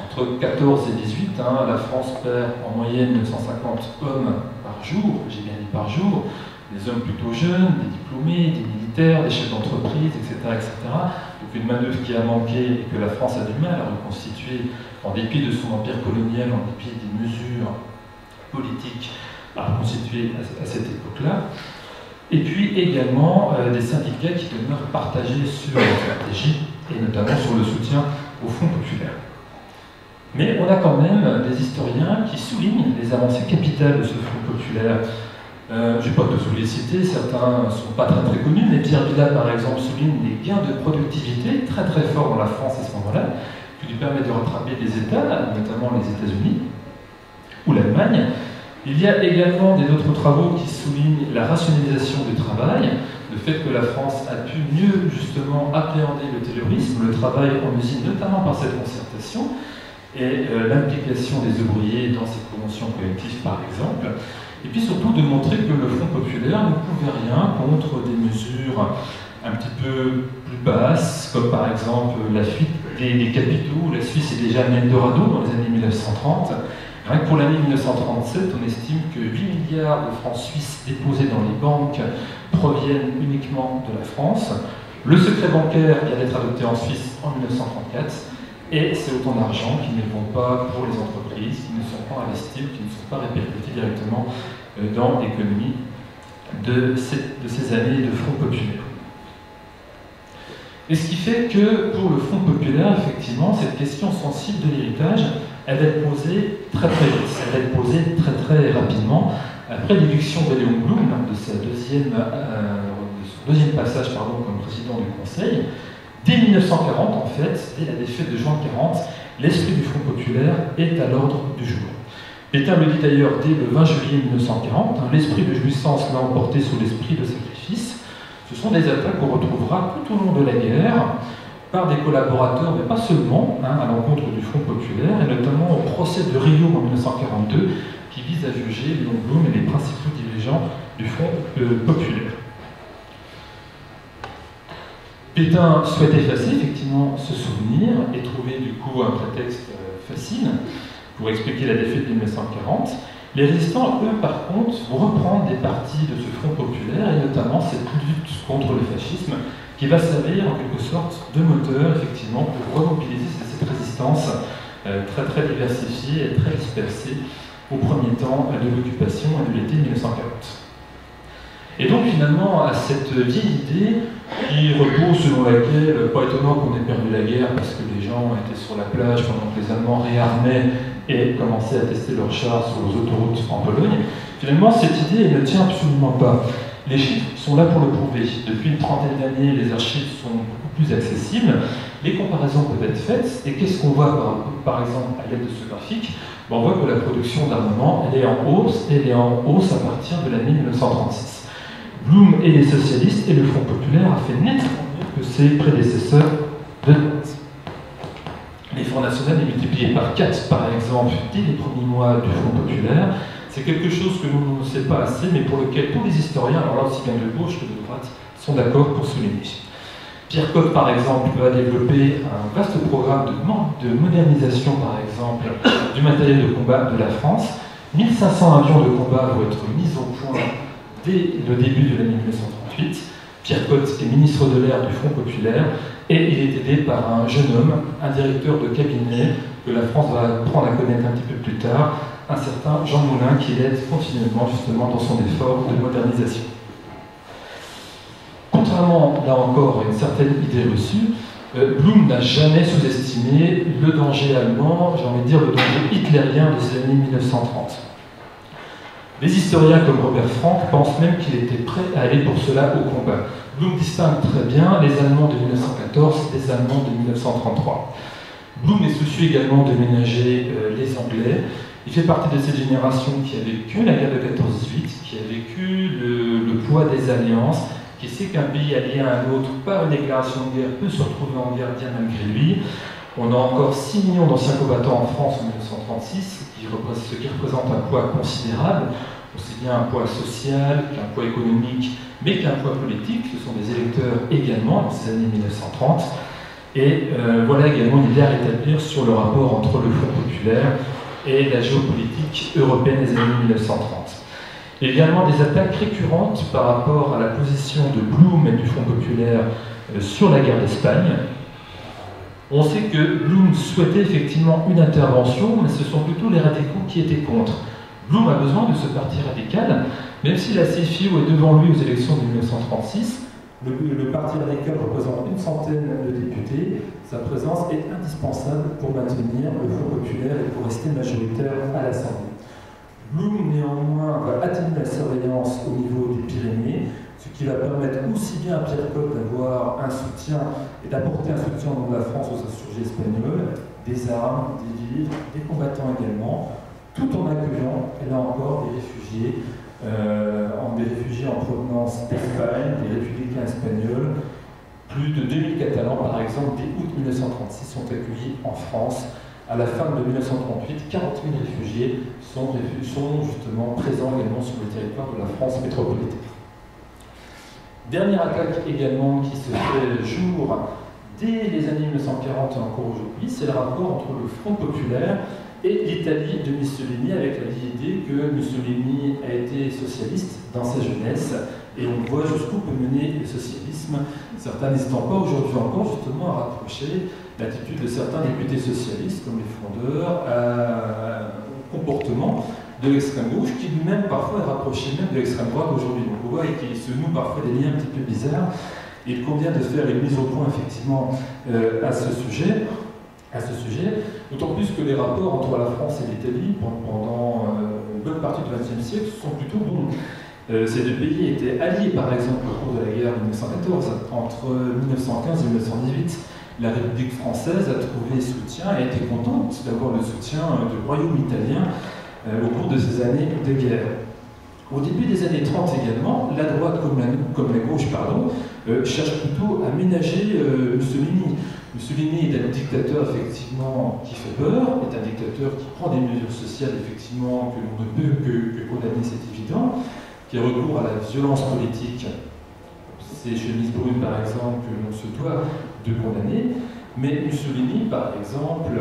Entre 14 et 18, la France perd en moyenne 950 hommes par jour, j'ai bien dit par jour, des hommes plutôt jeunes, des diplômés, des militaires, des chefs d'entreprise, etc., etc. Donc une main-d'œuvre qui a manqué et que la France a du mal à reconstituer en dépit de son empire colonial, en dépit des mesures politiques à reconstituer à cette époque-là. et puis également des syndicats qui demeurent partagés sur la stratégie et notamment sur le soutien au Front populaire. Mais on a quand même des historiens qui soulignent les avancées capitales de ce Front populaire. Je ne vais pas tous vous les citer, certains ne sont pas très connus, mais Pierre Vilat par exemple souligne les gains de productivité très forts dans la France à ce moment-là, qui lui permet de rattraper des États, notamment les États-Unis ou l'Allemagne. Il y a également d'autres travaux qui soulignent la rationalisation du travail, le fait que la France a pu mieux justement appréhender le taylorisme, le travail en usine, notamment par cette concertation, et l'implication des ouvriers dans ces conventions collectives par exemple, et puis surtout de montrer que le Front populaire ne pouvait rien contre des mesures un petit peu plus basses, comme par exemple la fuite des capitaux. La Suisse est déjà un Eldorado dans les années 1930. Rien que pour l'année 1937, on estime que 8 milliards de francs suisses déposés dans les banques proviennent uniquement de la France. Le secret bancaire vient d'être adopté en Suisse en 1934, et c'est autant d'argent qui ne vont pas pour les entreprises, qui ne sont pas investis, qui ne sont pas répercutés directement dans l'économie de ces années de Front populaire. Et ce qui fait que pour le Front populaire, effectivement, cette question sensible de l'héritage, elle va être posée très vite, elle va être posée très rapidement, après l'éviction de Léon Blum, de son deuxième passage comme président du Conseil. Dès 1940, en fait, dès la défaite de juin 40, l'esprit du Front populaire est à l'ordre du jour. Pétain le dit d'ailleurs dès le 20 juillet 1940, l'esprit de jouissance l'a emporté sur l'esprit de sacrifice. Ce sont des attaques qu'on retrouvera tout au long de la guerre, par des collaborateurs, mais pas seulement, à l'encontre du Front populaire, et notamment au procès de Rio en 1942, qui vise à juger Léon Blum et les principaux dirigeants du Front populaire. Pétain souhaite effacer effectivement ce souvenir et trouver du coup un prétexte facile pour expliquer la défaite de 1940. Les résistants, eux, par contre, vont reprendre des parties de ce Front populaire, et notamment cette lutte contre le fascisme, qui va servir en quelque sorte de moteur, effectivement, pour remobiliser cette résistance très diversifiée et très dispersée au premier temps de l'occupation et de l'été 1940. Et donc finalement, à cette vieille idée qui repose selon laquelle, pas étonnant qu'on ait perdu la guerre parce que les gens étaient sur la plage pendant que les Allemands réarmaient et commençaient à tester leurs chars sur les autoroutes en Pologne, finalement cette idée elle ne tient absolument pas. Les chiffres sont là pour le prouver. Depuis une trentaine d'années, les archives sont beaucoup plus accessibles, les comparaisons peuvent être faites, et qu'est-ce qu'on voit par exemple à l'aide de ce graphique? On voit que la production d'armement elle est en hausse, à partir de l'année 1936. Blum et les socialistes et le Front populaire a fait nettement mieux que ses prédécesseurs de droite. L'effort national est multiplié par 4, par exemple, dès les premiers mois du Front populaire. C'est quelque chose que l'on ne sait pas assez, mais pour lequel tous les historiens, alors là aussi bien de gauche que de droite, sont d'accord pour souligner. Pierre Cotte, par exemple, va développer un vaste programme de modernisation, par exemple, du matériel de combat de la France. 1500 avions de combat vont être mis au point dès le début de l'année 1938. Pierre Cotte est ministre de l'air du Front populaire et il est aidé par un jeune homme, un directeur de cabinet que la France va apprendre à connaître un petit peu plus tard, un certain Jean Moulin qui l'aide continuellement justement dans son effort de modernisation. Contrairement, là encore, à une certaine idée reçue, Blum n'a jamais sous-estimé le danger allemand, j'ai envie de dire le danger hitlérien de ces années 1930. Les historiens comme Robert Frank pensent même qu'il était prêt à aller pour cela au combat. Blum distingue très bien les Allemands de 1914 des Allemands de 1933. Blum est soucieux également de ménager les Anglais. Il fait partie de cette génération qui a vécu la guerre de 14-18, qui a vécu le poids des alliances, qui sait qu'un pays allié à un autre par une déclaration de guerre peut se retrouver en guerre bien malgré lui. On a encore 6 millions d'anciens combattants en France en 1936, ce qui représente un poids considérable, aussi bien un poids social qu'un poids économique, mais qu'un poids politique. Ce sont des électeurs également dans ces années 1930. Et voilà également une idée à rétablir sur le rapport entre le Front populaire et la géopolitique européenne des années 1930. Il y a également des attaques récurrentes par rapport à la position de Blum et du Front populaire sur la guerre d'Espagne. On sait que Blum souhaitait effectivement une intervention, mais ce sont plutôt les radicaux qui étaient contre. Blum a besoin de ce parti radical, même si la CFIO est devant lui aux élections de 1936. Le parti radical représente une centaine de députés. Sa présence est indispensable pour maintenir le Front populaire et pour rester majoritaire à l'Assemblée. Blum, néanmoins, va atténuer la surveillance au niveau des Pyrénées, ce qui va permettre aussi bien à Pierre Cot d'avoir un soutien et d'apporter un soutien au nom de la France aux insurgés espagnols, des armes, des vivres, des combattants également, tout en accueillant, et là encore, des réfugiés en provenance d'Espagne, des républicains espagnols. Plus de 2000 Catalans, par exemple, dès août 1936, sont accueillis en France. À la fin de 1938, 40 000 réfugiés sont justement présents également sur le territoire de la France métropolitaine. Dernière attaque également qui se fait jour dès les années 1940 et encore aujourd'hui, c'est le rapport entre le Front populaire et l'Italie de Mussolini, avec l'idée que Mussolini a été socialiste dans sa jeunesse, et on voit jusqu'où peut mener le socialisme, certains n'hésitant pas aujourd'hui encore justement à rapprocher l'attitude de certains députés socialistes, comme les Frondeurs, à comportement de l'extrême gauche, qui lui-même parfois est rapproché même de l'extrême droite aujourd'hui. Donc on voit qu'il se noue parfois des liens un petit peu bizarres. Il convient de faire une mise au point effectivement à ce sujet, d'autant plus que les rapports entre la France et l'Italie pendant une bonne partie du XXe siècle sont plutôt bons. Ces deux pays étaient alliés, par exemple, au cours de la guerre de 1914. Entre 1915 et 1918, la République française a trouvé soutien et a été contente d'avoir le soutien du royaume italien au cours de ces années de guerre. Au début des années 30 également, la droite comme la gauche cherche plutôt à ménager Mussolini. Mussolini est un dictateur effectivement qui fait peur, est un dictateur qui prend des mesures sociales effectivement que l'on ne peut que condamner, c'est évident, qui a recours à la violence politique. C'est chemises brunes par exemple que l'on se doit de condamner, mais Mussolini par exemple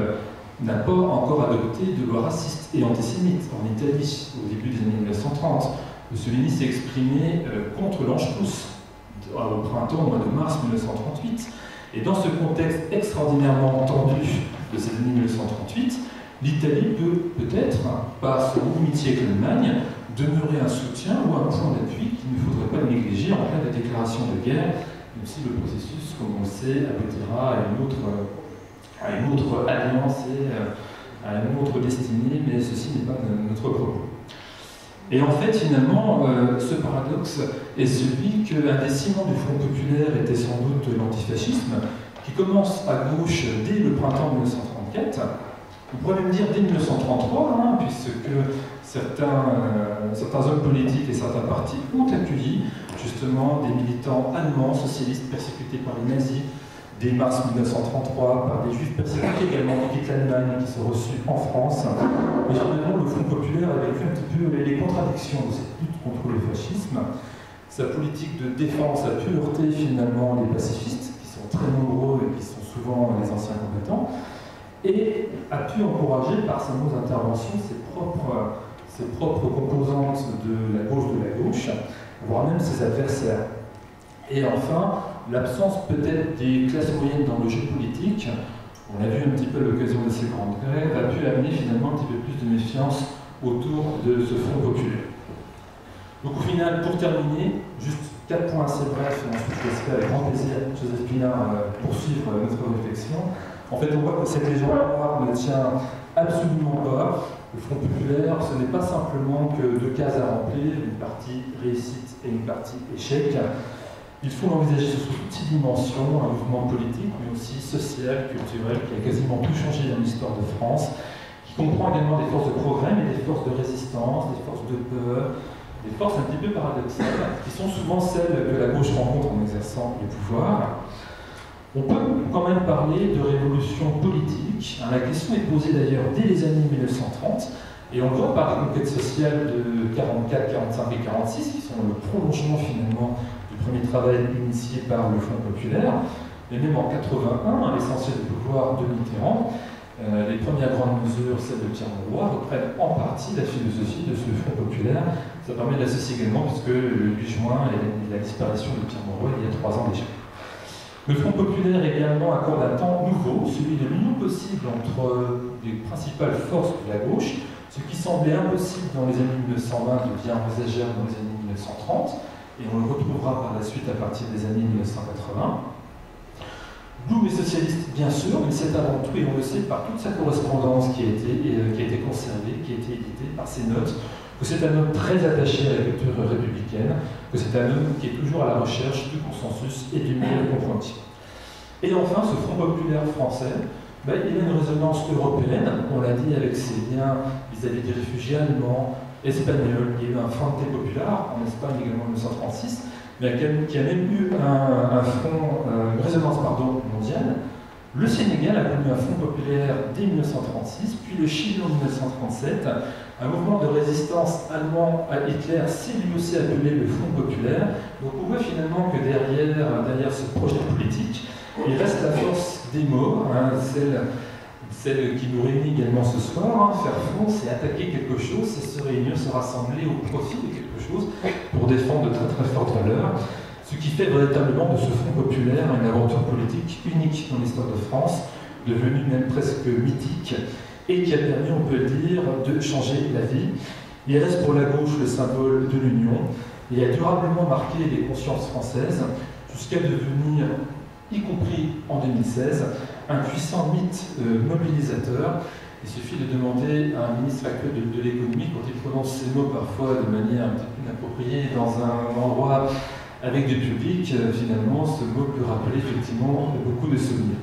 n'a pas encore adopté de loi raciste et antisémite en Italie au début des années 1930. Mussolini s'est exprimé contre l'Anschluss au printemps, au mois de mars 1938. Et dans ce contexte extraordinairement tendu de ces années 1938, l'Italie peut peut-être, par son inimitié avec l'Allemagne, demeurer un soutien ou un point d'appui qu'il ne faudrait pas négliger en cas de déclaration de guerre, même si le processus, comme on le sait, aboutira à une autre alliance et à une autre destinée, mais ceci n'est pas notre propos. Et en fait, finalement, ce paradoxe est celui qu'un des ciments du Front populaire était sans doute l'antifascisme, qui commence à gauche dès le printemps 1934, on pourrait même dire dès 1933, puisque certains hommes politiques et certains partis ont accueilli justement des militants allemands, socialistes persécutés par les nazis, dès mars 1933, par des juifs persécutés également qui quittent l'Allemagne, qui sont reçus en France. Mais finalement, le Front populaire a vécu un petit peu les contradictions de cette lutte contre le fascisme. Sa politique de défense a pu heurter finalement les pacifistes, qui sont très nombreux et qui sont souvent les anciens combattants, et a pu encourager par sa mauvaise intervention ses propres composantes de la gauche, voire même ses adversaires. Et enfin, l'absence peut-être des classes moyennes dans le jeu politique, on l'a vu un petit peu à l'occasion de ces grandes grèves, a pu amener finalement un petit peu plus de méfiance autour de ce Front populaire. Donc au final, pour terminer, juste 4 points assez brefs, et ensuite je laisserai avec grand plaisir Joseph Pinard poursuivre notre réflexion. En fait, on voit que cette légende noire ne tient absolument pas. Le Front populaire, ce n'est pas simplement que 2 cases à remplir, une partie réussite et une partie échec. Il faut l'envisager sous toutes ses dimensions, un mouvement politique, mais aussi social, culturel, qui a quasiment tout changé dans l'histoire de France, qui comprend également des forces de progrès, mais des forces de résistance, des forces de peur, des forces un petit peu paradoxales, qui sont souvent celles que la gauche rencontre en exerçant le pouvoir. On peut quand même parler de révolution politique. La question est posée d'ailleurs dès les années 1930, et on le voit par les conquêtes sociales de 44, 45 et 46, qui sont le prolongement finalement du premier travail initié par le Front populaire. Et même en 81, l'essentiel du pouvoir de Mitterrand, les premières grandes mesures, celles de Pierre Mauroy, reprennent en partie la philosophie de ce Front populaire. Ça permet de l'associer également, puisque le 8 juin est la disparition de Pierre Mauroy il y a 3 ans déjà. Le Front populaire également accorde un temps nouveau, celui de l'union possible entre les principales forces de la gauche, Ce qui semblait impossible dans les années 1920 devient envisageable dans les années 1930, et on le retrouvera par la suite à partir des années 1980. Bloom est socialiste, bien sûr, mais c'est avant tout, et on le sait par toute sa correspondance qui a été conservée, qui a été éditée, par ses notes, que c'est un homme très attaché à la culture républicaine, que c'est un homme qui est toujours à la recherche du consensus et du meilleur compromis. Et enfin, ce Front populaire français, il a une résonance européenne, on l'a dit, avec ses liens vis-à-vis des réfugiés allemands, espagnols. Il y a eu un Front Popular en Espagne également en 1936, mais qui a même eu une résonance mondiale. Le Sénégal a connu un Front populaire dès 1936, puis le Chili en 1937. Un mouvement de résistance allemand à Hitler s'est lui aussi appelé le Front populaire. Donc on voit finalement que derrière ce projet politique, il reste la force des mots, celle qui nous réunit également ce soir. Faire front, c'est attaquer quelque chose, c'est se réunir, se rassembler au profit de quelque chose pour défendre de très très fortes valeurs. Ce qui fait véritablement de ce Front populaire une aventure politique unique dans l'histoire de France, devenue même presque mythique, et qui a permis, on peut le dire, de changer la vie. Il reste pour la gauche le symbole de l'union, et a durablement marqué les consciences françaises, jusqu'à devenir, y compris en 2016, un puissant mythe mobilisateur. Il suffit de demander à un ministre actuel de l'économie, quand il prononce ces mots parfois de manière un petit peu inappropriée dans un endroit avec du public, finalement, ce mot peut rappeler effectivement beaucoup de souvenirs.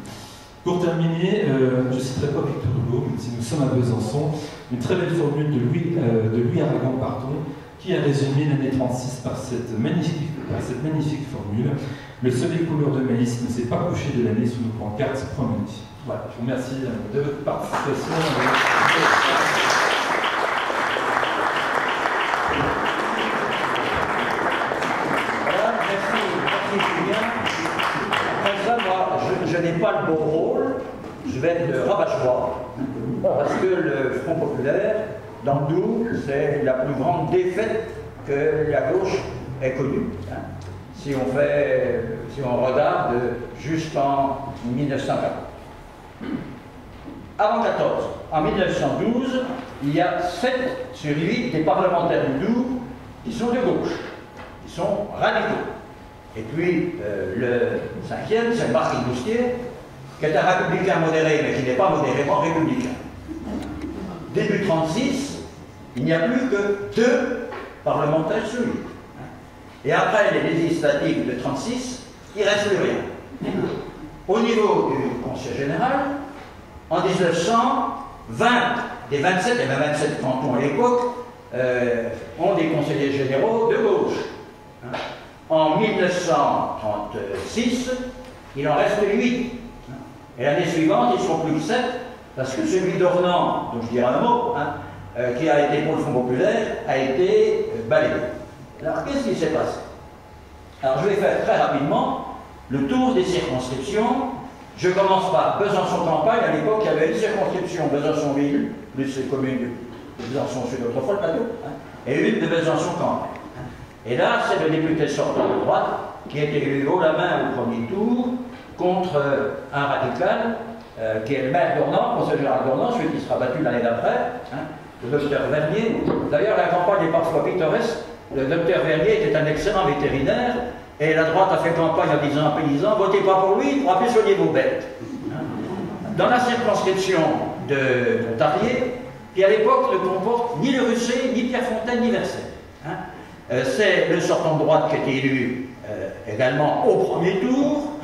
Pour terminer, je ne citerai pas Victor Hugo, même si nous sommes à Besançon, une très belle formule de Louis Aragon, qui a résumé l'année 36 par cette magnifique formule. Le soleil couleur de maïs ne s'est pas couché de l'année sous nos pancartes promenées. Voilà, je vous remercie de votre participation. Après ça, moi, je n'ai pas le bon rôle, je vais être le rabat-joie, parce que le Front populaire, dans le Doubs, c'est la plus grande défaite que la gauche ait connue. Si on regarde juste en 1940. Avant 14, en 1912, il y a 7 sur 8 des parlementaires du Doubs qui sont de gauche, qui sont radicaux. Et puis, le 5e, c'est Marc Boustier, qui est un républicain modéré, mais qui n'est pas modérément républicain. Début 1936, il n'y a plus que 2 parlementaires sur 8. Et après les législatives de 1936, il ne reste plus rien. Au niveau du Conseil général, en 1920, des 27, et même 27 cantons à l'époque, ont des conseillers généraux de gauche. En 1936, il en reste 8. Et l'année suivante, ils ne seront plus que 7, parce que celui d'Ornans, dont je dirai un mot, qui a été pour le Front populaire, a été balayé. Alors, qu'est-ce qui s'est passé? Alors, je vais faire très rapidement le tour des circonscriptions. Je commence par Besançon-Campagne. À l'époque, il y avait une circonscription Besançon-Ville, plus les communes de Besançon-Sud, autrefois le plateau, et une de Besançon-Campagne. Et là, c'est le député sortant de droite qui a été élu haut la main au premier tour contre un radical qui est le maire d'Ornans, conseiller général d'Ornans, celui qui sera battu l'année d'après, le docteur Vernier. D'ailleurs, la campagne est parfois pittoresque. Le docteur Vernier était un excellent vétérinaire et la droite a fait campagne en disant aux paysans, votez pas pour lui, il pourra plus soigner vos bêtes. Dans la circonscription de Montarier, qui à l'époque ne comporte ni le Russet, ni Pierre Fontaine, ni Verset. C'est le sortant de droite qui a été élu également au premier tour,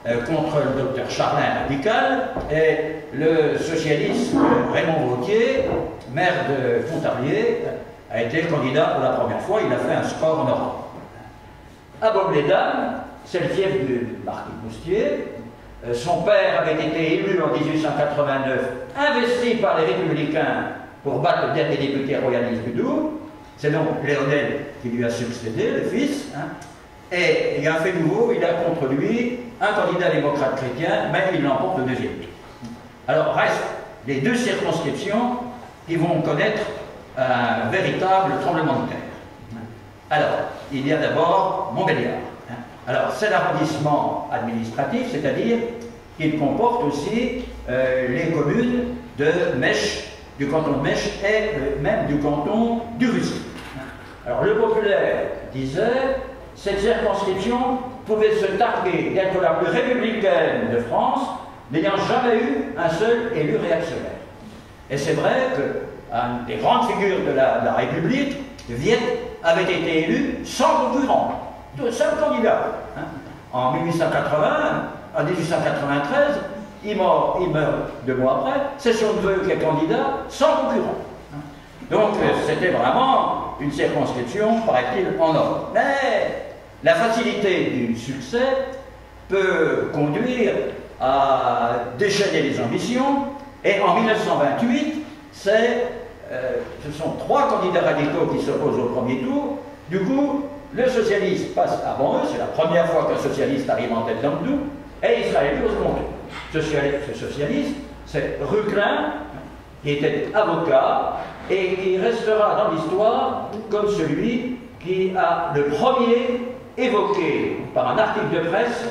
contre le docteur Charlin radical, et le socialiste Raymond Vautier, maire de Fontarier, a été candidat pour la première fois, il a fait un score honorable. À Bob-les-Dames, c'est le fief de Marc Boustier. Son père avait été élu en 1889, investi par les Républicains pour battre le dernier député royaliste du Doubs. C'est donc Léonel qui lui a succédé, le fils. Et il y a un fait nouveau, il a contre lui un candidat démocrate chrétien, mais il l'emporte le deuxième tour. Alors restent les 2 circonscriptions qui vont connaître un véritable tremblement de terre. Alors, il y a d'abord Montbéliard. Alors, c'est l'arrondissement administratif, c'est-à-dire qu'il comporte aussi les communes de Mèche du canton de Mèche et même du canton du Russie. Alors le populaire disait, cette circonscription pouvait se targuer d'être la plus républicaine de France, n'ayant jamais eu un seul élu réactionnaire. Et c'est vrai qu'une des grandes figures de la République, Viette, avait été élu sans concurrent, de seul candidat. En 1880, en 1893, il meurt 2 mois après, c'est son neveu qui est candidat sans concurrent. Donc c'était vraiment une circonscription, paraît-il, en or. Mais la facilité du succès peut conduire à déchaîner les ambitions, et en 1928, ce sont 3 candidats radicaux qui s'opposent au premier tour. Du coup, le socialiste passe avant eux, c'est la première fois qu'un socialiste arrive en tête d'un Doubs, et il sera élu au second tour. Ce socialiste, c'est Reuchlin, qui était avocat, et qui restera dans l'histoire comme celui qui a le premier évoqué par un article de presse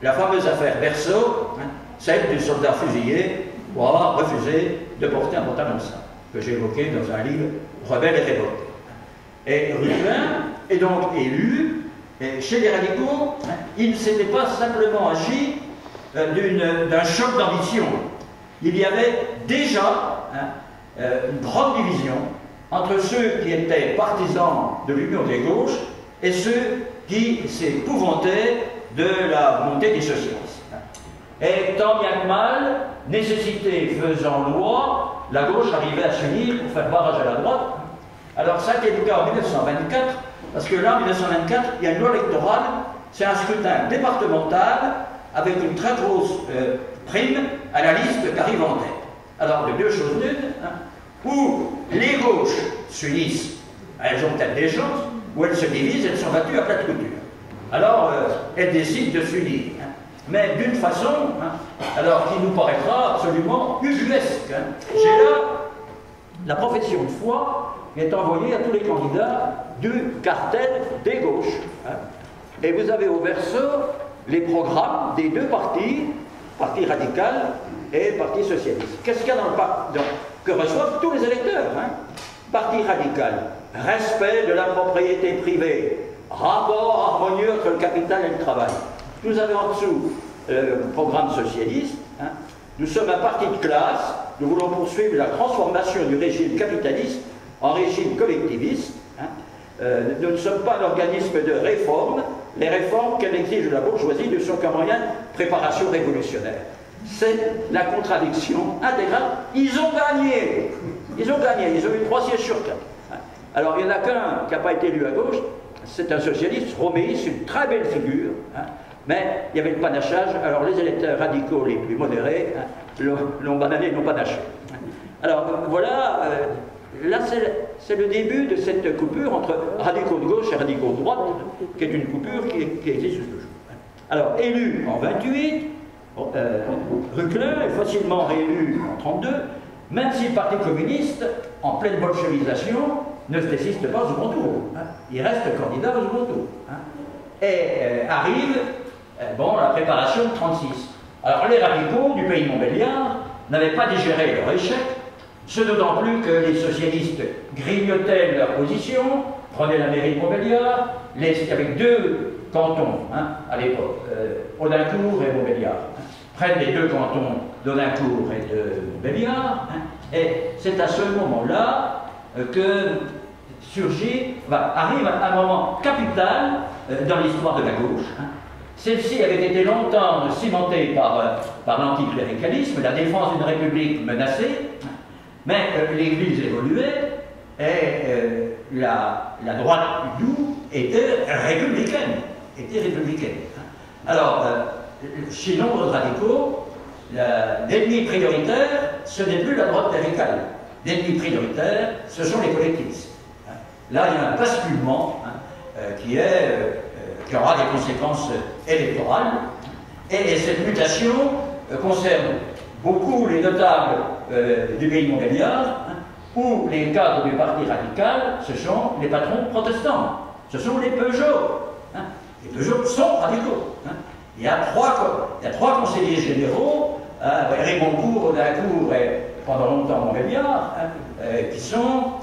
la fameuse affaire Berceau, celle du soldat fusillé pour avoir refusé de porter un pantalon simple, que j'ai évoqué dans un livre Rebelle et révolté. Et Reuchlin est donc élu, et chez les radicaux, il ne s'était pas simplement agi d'un choc d'ambition. Il y avait déjà une grande division entre ceux qui étaient partisans de l'union des gauches et ceux qui s'épouvantaient de la montée des socialistes. Et tant bien que mal, nécessité faisant loi, la gauche arrivait à s'unir pour faire barrage à la droite. Alors ça a été le cas en 1924, parce que là, en 1924, il y a une loi électorale, c'est un scrutin départemental avec une très grosse prime à la liste qui arrive en tête. Alors, de 2 choses l'une, où les gauches s'unissent, elles ont peut-être des chances, ou elles se divisent, elles sont battues à plate couture. Alors, elles décident de s'unir, mais d'une façon, alors qui nous paraîtra absolument ubuesque. J'ai là la profession de foi qui est envoyée à tous les candidats du cartel des gauches. Et vous avez au verso les programmes des 2 partis, Parti radical et Parti socialiste. Qu'est-ce qu'il y a dans le parti que reçoivent tous les électeurs? Parti radical, respect de la propriété privée, rapport harmonieux entre le capital et le travail. Vous avez en dessous le programme socialiste. Nous sommes un parti de classe, nous voulons poursuivre la transformation du régime capitaliste en régime collectiviste. Nous ne sommes pas un organisme de réforme. Les réformes qu'elle exige de la bourgeoisie ne sont qu'un moyen de préparation révolutionnaire. C'est la contradiction intégrale. Ils ont gagné. Ils ont gagné. Ils ont eu 3 sièges sur 4. Alors, il n'y en a qu'un qui n'a pas été élu à gauche. C'est un socialiste, Roméis, une très belle figure. Mais il y avait le panachage. Alors, les électeurs radicaux les plus modérés l'ont banané, l'ont panaché. Alors, voilà. Là, c'est le début de cette coupure entre radicaux de gauche et radicaux de droite, qui est une coupure qui existe toujours. Alors, élu en 28, Reuchlin est facilement réélu en 32, même si le Parti communiste, en pleine bolchevisation, ne se désiste pas au second tour. Il reste candidat au second tour. Et arrive la préparation de 36. Alors, les radicaux du pays de Montbéliard n'avaient pas digéré leur échec, ce d'autant plus que les socialistes grignotaient leur position, prenaient la mairie de Montbéliard, avec 2 cantons à l'époque, Audincourt et Montbéliard, prennent les 2 cantons d'Audincourt et de Montbéliard, et c'est à ce moment-là que arrive un moment capital dans l'histoire de la gauche. Celle-ci avait été longtemps cimentée par l'anticléricalisme, la défense d'une république menacée. Mais l'Église évoluait et la droite du Doubs était républicaine. Alors, chez nombre de radicaux, l'ennemi prioritaire, ce n'est plus la droite cléricale. L'ennemi prioritaire, ce sont les collectivistes. Là, il y a un basculement qui aura des conséquences électorales. Et cette mutation concerne beaucoup les notables du pays de Montbéliard, où les cadres du Parti radical, ce sont les patrons protestants, ce sont les Peugeot. Les Peugeot sont radicaux. Il y a trois conseillers généraux, Riboncourt, Audincourt pendant longtemps Montbéliard, qui sont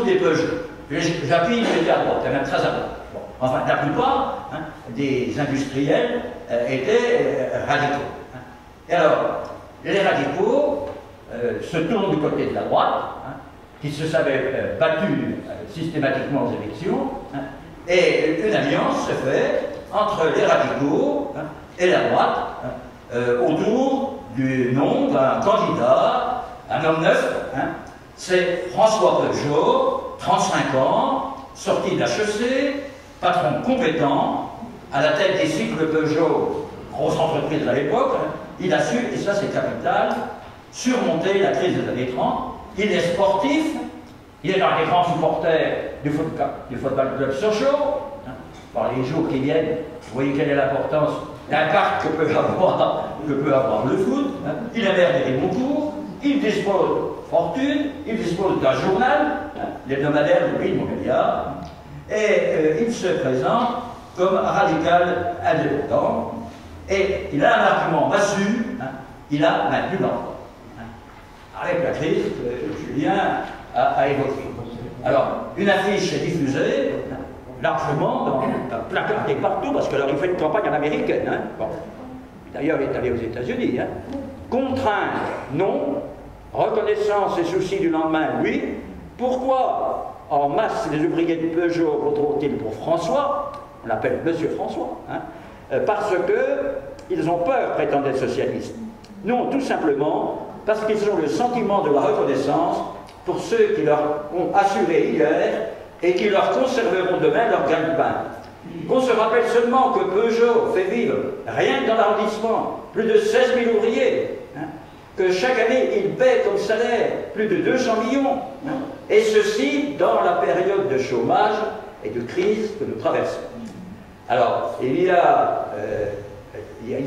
des Peugeot. J'appuie immédiatement à droite, même très à droite. Bon. Enfin, la plupart des industriels étaient radicaux. Et alors, les radicaux se tournent du côté de la droite, qui se savaient battus systématiquement aux élections, et une alliance se fait entre les radicaux et la droite autour du nom d'un candidat, un homme neuf. C'est François Peugeot, 35 ans, sorti de HEC, patron compétent, à la tête des cycles Peugeot, grosse entreprise à l'époque. Il a su, et ça c'est capital, surmonter la crise des années 30. Il est sportif, il est un des grands supporters du football club Sochaux. Par les jours qui viennent, vous voyez quelle est l'importance, l'impact que peut avoir le foot. Il est maire des Rimoncourt, il dispose de fortune, il dispose d'un journal, l'hebdomadaire du Pays de Montbéliard, et il se présente comme radical indépendant, et il a un argument massu, il a maintenu l'emploi. Avec la crise que Julien a évoquée. Alors, une affiche est diffusée largement, placardée partout, parce que alors il fait une campagne en américaine. Bon. D'ailleurs, il est allé aux États-Unis. Contraindre, non. Reconnaissance et souci du lendemain, oui. Pourquoi en masse les ouvriers de Peugeot voteront-ils pour François? On l'appelle Monsieur François. Parce qu'ils ont peur, prétendent les socialistes. Non, tout simplement parce qu'ils ont le sentiment de la reconnaissance pour ceux qui leur ont assuré hier et qui leur conserveront demain leur gagne-pain. Qu'on se rappelle seulement que Peugeot fait vivre, rien que dans l'arrondissement, plus de 16 000 ouvriers, que chaque année il paie comme salaire plus de 200 millions, et ceci dans la période de chômage et de crise que nous traversons. Alors, il y a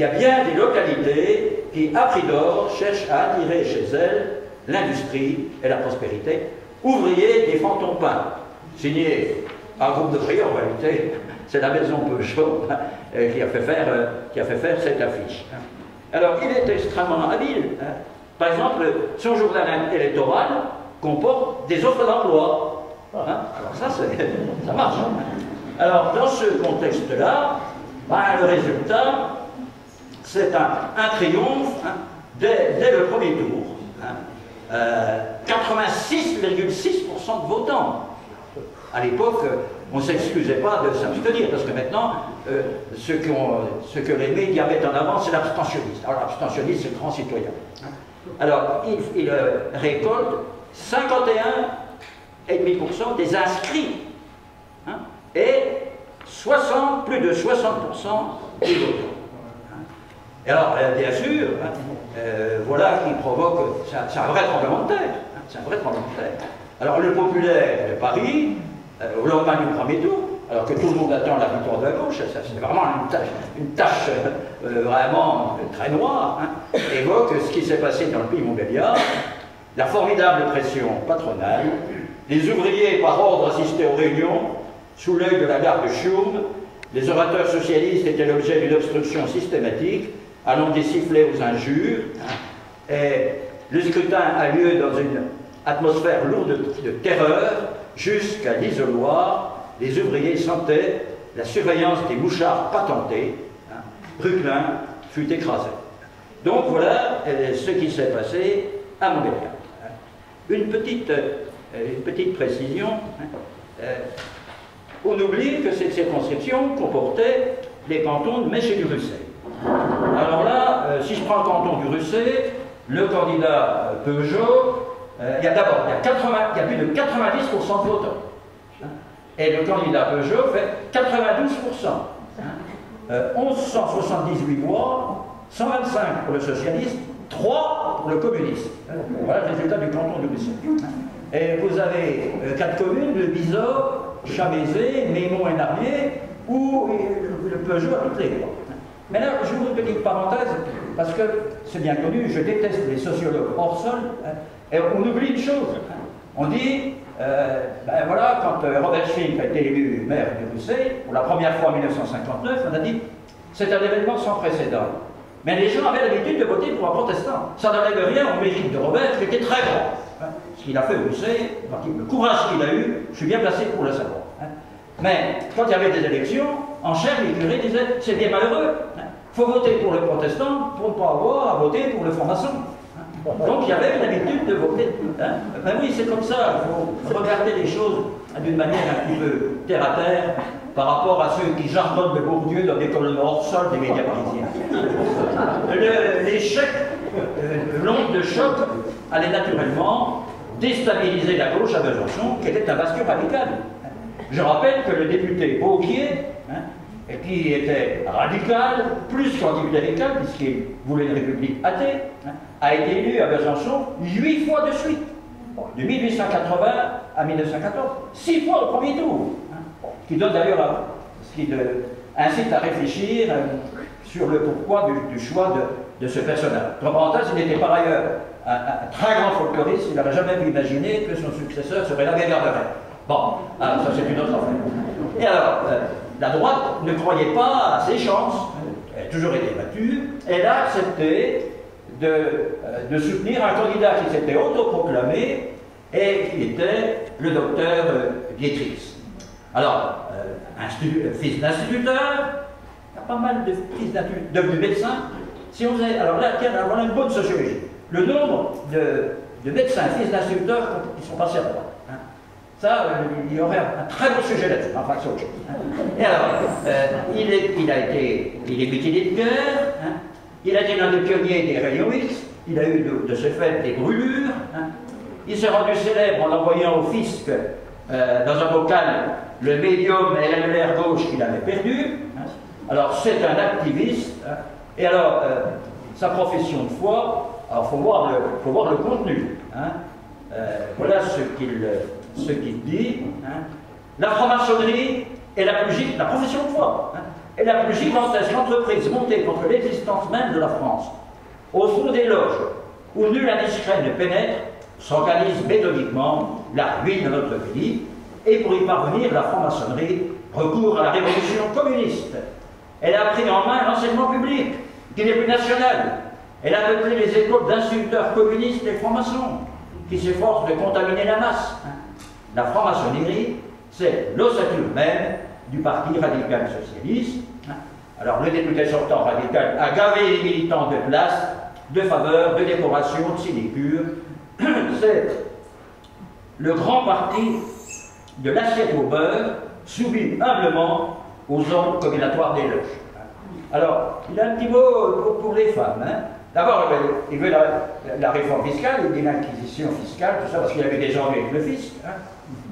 bien des localités qui, à prix d'or, cherchent à attirer chez elles l'industrie et la prospérité. Ouvriers des Fantômes-Pins, signé un groupe d'ouvriers, en réalité, c'est la maison Peugeot qui a fait faire cette affiche. Alors, il est extrêmement habile. Par exemple, son journal électoral comporte des offres d'emploi. Alors ça marche. Alors, dans ce contexte-là, le résultat, c'est un triomphe dès le premier tour. 86,6% de votants. À l'époque, on ne s'excusait pas de s'abstenir, parce que maintenant, ce que les médias mettent en avant, c'est l'abstentionniste. Alors l'abstentionniste, c'est le grand citoyen. Alors, il récolte 51,5% des inscrits, et plus de 60% des votants. Et alors, bien sûr, voilà qui provoque, c'est un vrai tremblement de terre. C'est un vrai tremblement de terre. Alors, le populaire de Paris, au lendemain du premier tour, alors que tout le monde attend la victoire de la gauche, c'est vraiment une tâche vraiment très noire, évoque ce qui s'est passé dans le pays Montbéliard, la formidable pression patronale, les ouvriers par ordre assistaient aux réunions, sous l'œil de la garde Schurm, les orateurs socialistes étaient l'objet d'une obstruction systématique, allant des sifflets aux injures, et le scrutin a lieu dans une atmosphère lourde de terreur, jusqu'à l'isoloir, les ouvriers sentaient la surveillance des mouchards patentés. Brooklyn fut écrasé. Donc voilà ce qui s'est passé à Montbéliard. Une petite précision. On oublie que cette circonscription comportait les cantons de Mèche et du Russey. Alors là, si je prends le canton du Russey, le candidat Peugeot, il y a plus de 90% de votants. Et le candidat Peugeot fait 92%. 1178 voix, 125 pour le socialiste, 3 pour le communiste. Voilà le résultat du canton du Russey. Et vous avez 4 communes, le Bizot, Chamézé, Mémont et Narlier, où le Peugeot a toutes les voix. Mais là, j'ouvre une petite parenthèse, parce que c'est bien connu, je déteste les sociologues hors sol, et on oublie une chose. On dit, voilà, quand Robert Schink a été élu maire du Russey, pour la première fois en 1959, on a dit, c'est un événement sans précédent. Mais les gens avaient l'habitude de voter pour un protestant. Ça n'enlève rien au mérite de Robert, qui était très grand. Hein. Ce qu'il a fait au lycée, le courage qu'il a eu, je suis bien placé pour le savoir. Hein. Mais quand il y avait des élections, en chair, les curés disaient c'est bien malheureux. Il faut voter pour le protestant pour ne pas avoir à voter pour le franc-maçon. Donc il y avait une habitude de voter. Hein. Ben oui, c'est comme ça. Il faut regarder les choses d'une manière un petit peu terre à terre par rapport à ceux qui jargonnent le Bourdieu dans des colonnes hors sol des médias parisiens. L'échec, l'onde de choc allait naturellement déstabiliser la gauche à Besançon, qui était un bastion radical. Je rappelle que le député Vauquier, hein, qui était radical, plus qu'anticlérical, puisqu'il voulait une république athée, hein, a été élu à Besançon 8 fois de suite, de 1880 à 1914, 6 fois au premier tour, hein, ce qui donne d'ailleurs, ce qui incite à réfléchir sur le pourquoi du choix de ce personnage. Entre parenthèses, il était par ailleurs un très grand folkloriste, il n'aurait jamais pu imaginer que son successeur serait l'abbé Garderet. Bon, alors ça c'est une autre affaire. Et alors, la droite ne croyait pas à ses chances, elle a toujours été battue, elle a accepté de soutenir un candidat qui s'était autoproclamé et qui était le docteur Dietrich. Alors, fils d'instituteur, il y a pas mal de fils devenus médecins. Si on faisait, alors là, tiens, voilà une bonne sociologie. Le nombre de médecins, fils d'instituteurs qui sont passés à droite. Hein. Ça, il y aurait un très beau sujet là-dessus, enfin, c'est autre chose. Hein. Et alors, il est mutilé de cœur, hein. Il a été l'un des pionniers des rayons X, il a eu de ce fait des brûlures, hein. Il s'est rendu célèbre en envoyant au fisc, dans un bocal, le médium et l'annulaire gauche qu'il avait perdu. Hein. Alors, c'est un activiste, hein. Et alors, sa profession de foi, alors il faut voir le contenu. Hein. Voilà ce qu'il dit. Hein. La franc-maçonnerie est la profession de foi, hein, est la plus gigantesque entreprise montée contre l'existence même de la France. Au fond des loges, où nul indiscret ne pénètre, s'organise méthodiquement la ruine de notre pays, et pour y parvenir, la franc-maçonnerie recourt à la révolution communiste. Elle a pris en main l'enseignement public, qui n'est plus national. Elle a peuplé les écoles d'instructeurs communistes et francs-maçons, qui s'efforcent de contaminer la masse. La franc-maçonnerie, c'est l'ossature même du Parti radical socialiste. Alors le député sortant radical a gavé les militants de place, de faveurs, de décorations, de sinécures. C'est le grand parti de l'assiette au beurre, soumis humblement aux ordres combinatoires des loges. Alors, il a un petit mot pour les femmes. Hein. D'abord, il veut la réforme fiscale, il dit l'inquisition fiscale, tout ça, parce qu'il y avait des gens avec le fisc. Hein.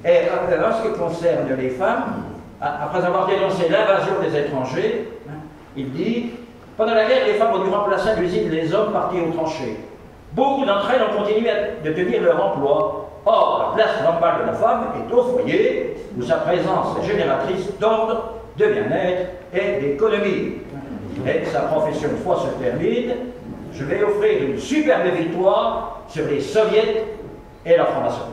Et en ce qui concerne les femmes, après avoir dénoncé l'invasion des étrangers, hein, il dit « Pendant la guerre, les femmes ont dû remplacer à l'usine les hommes partis aux tranchées. Beaucoup d'entre elles ont continué de tenir leur emploi. Or, la place normale de la femme est au foyer, où sa présence est génératrice d'ordre, de bien-être et d'économie. » Et sa profession de foi se termine. Je vais offrir une superbe victoire sur les soviets et la franc-maçonnerie.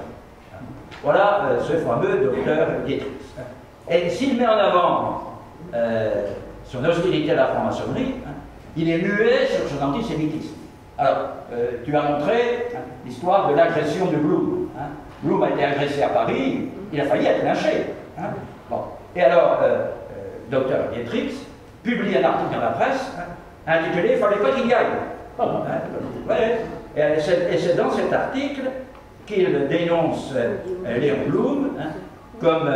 Voilà ce fameux docteur Dietrich. Et s'il met en avant son hostilité à la franc-maçonnerie, hein, il est muet sur son antisémitisme. Alors, tu as montré hein, l'histoire de l'agression de Blum. Hein. Blum a été agressé à Paris, il a failli être lynché. Hein. Bon. Et alors, docteur Dietrich publie un article dans la presse hein, intitulé « Il ne fallait pas qu'il gagne ». Hein, ouais. Et c'est dans cet article qu'il dénonce Léon Blum hein, comme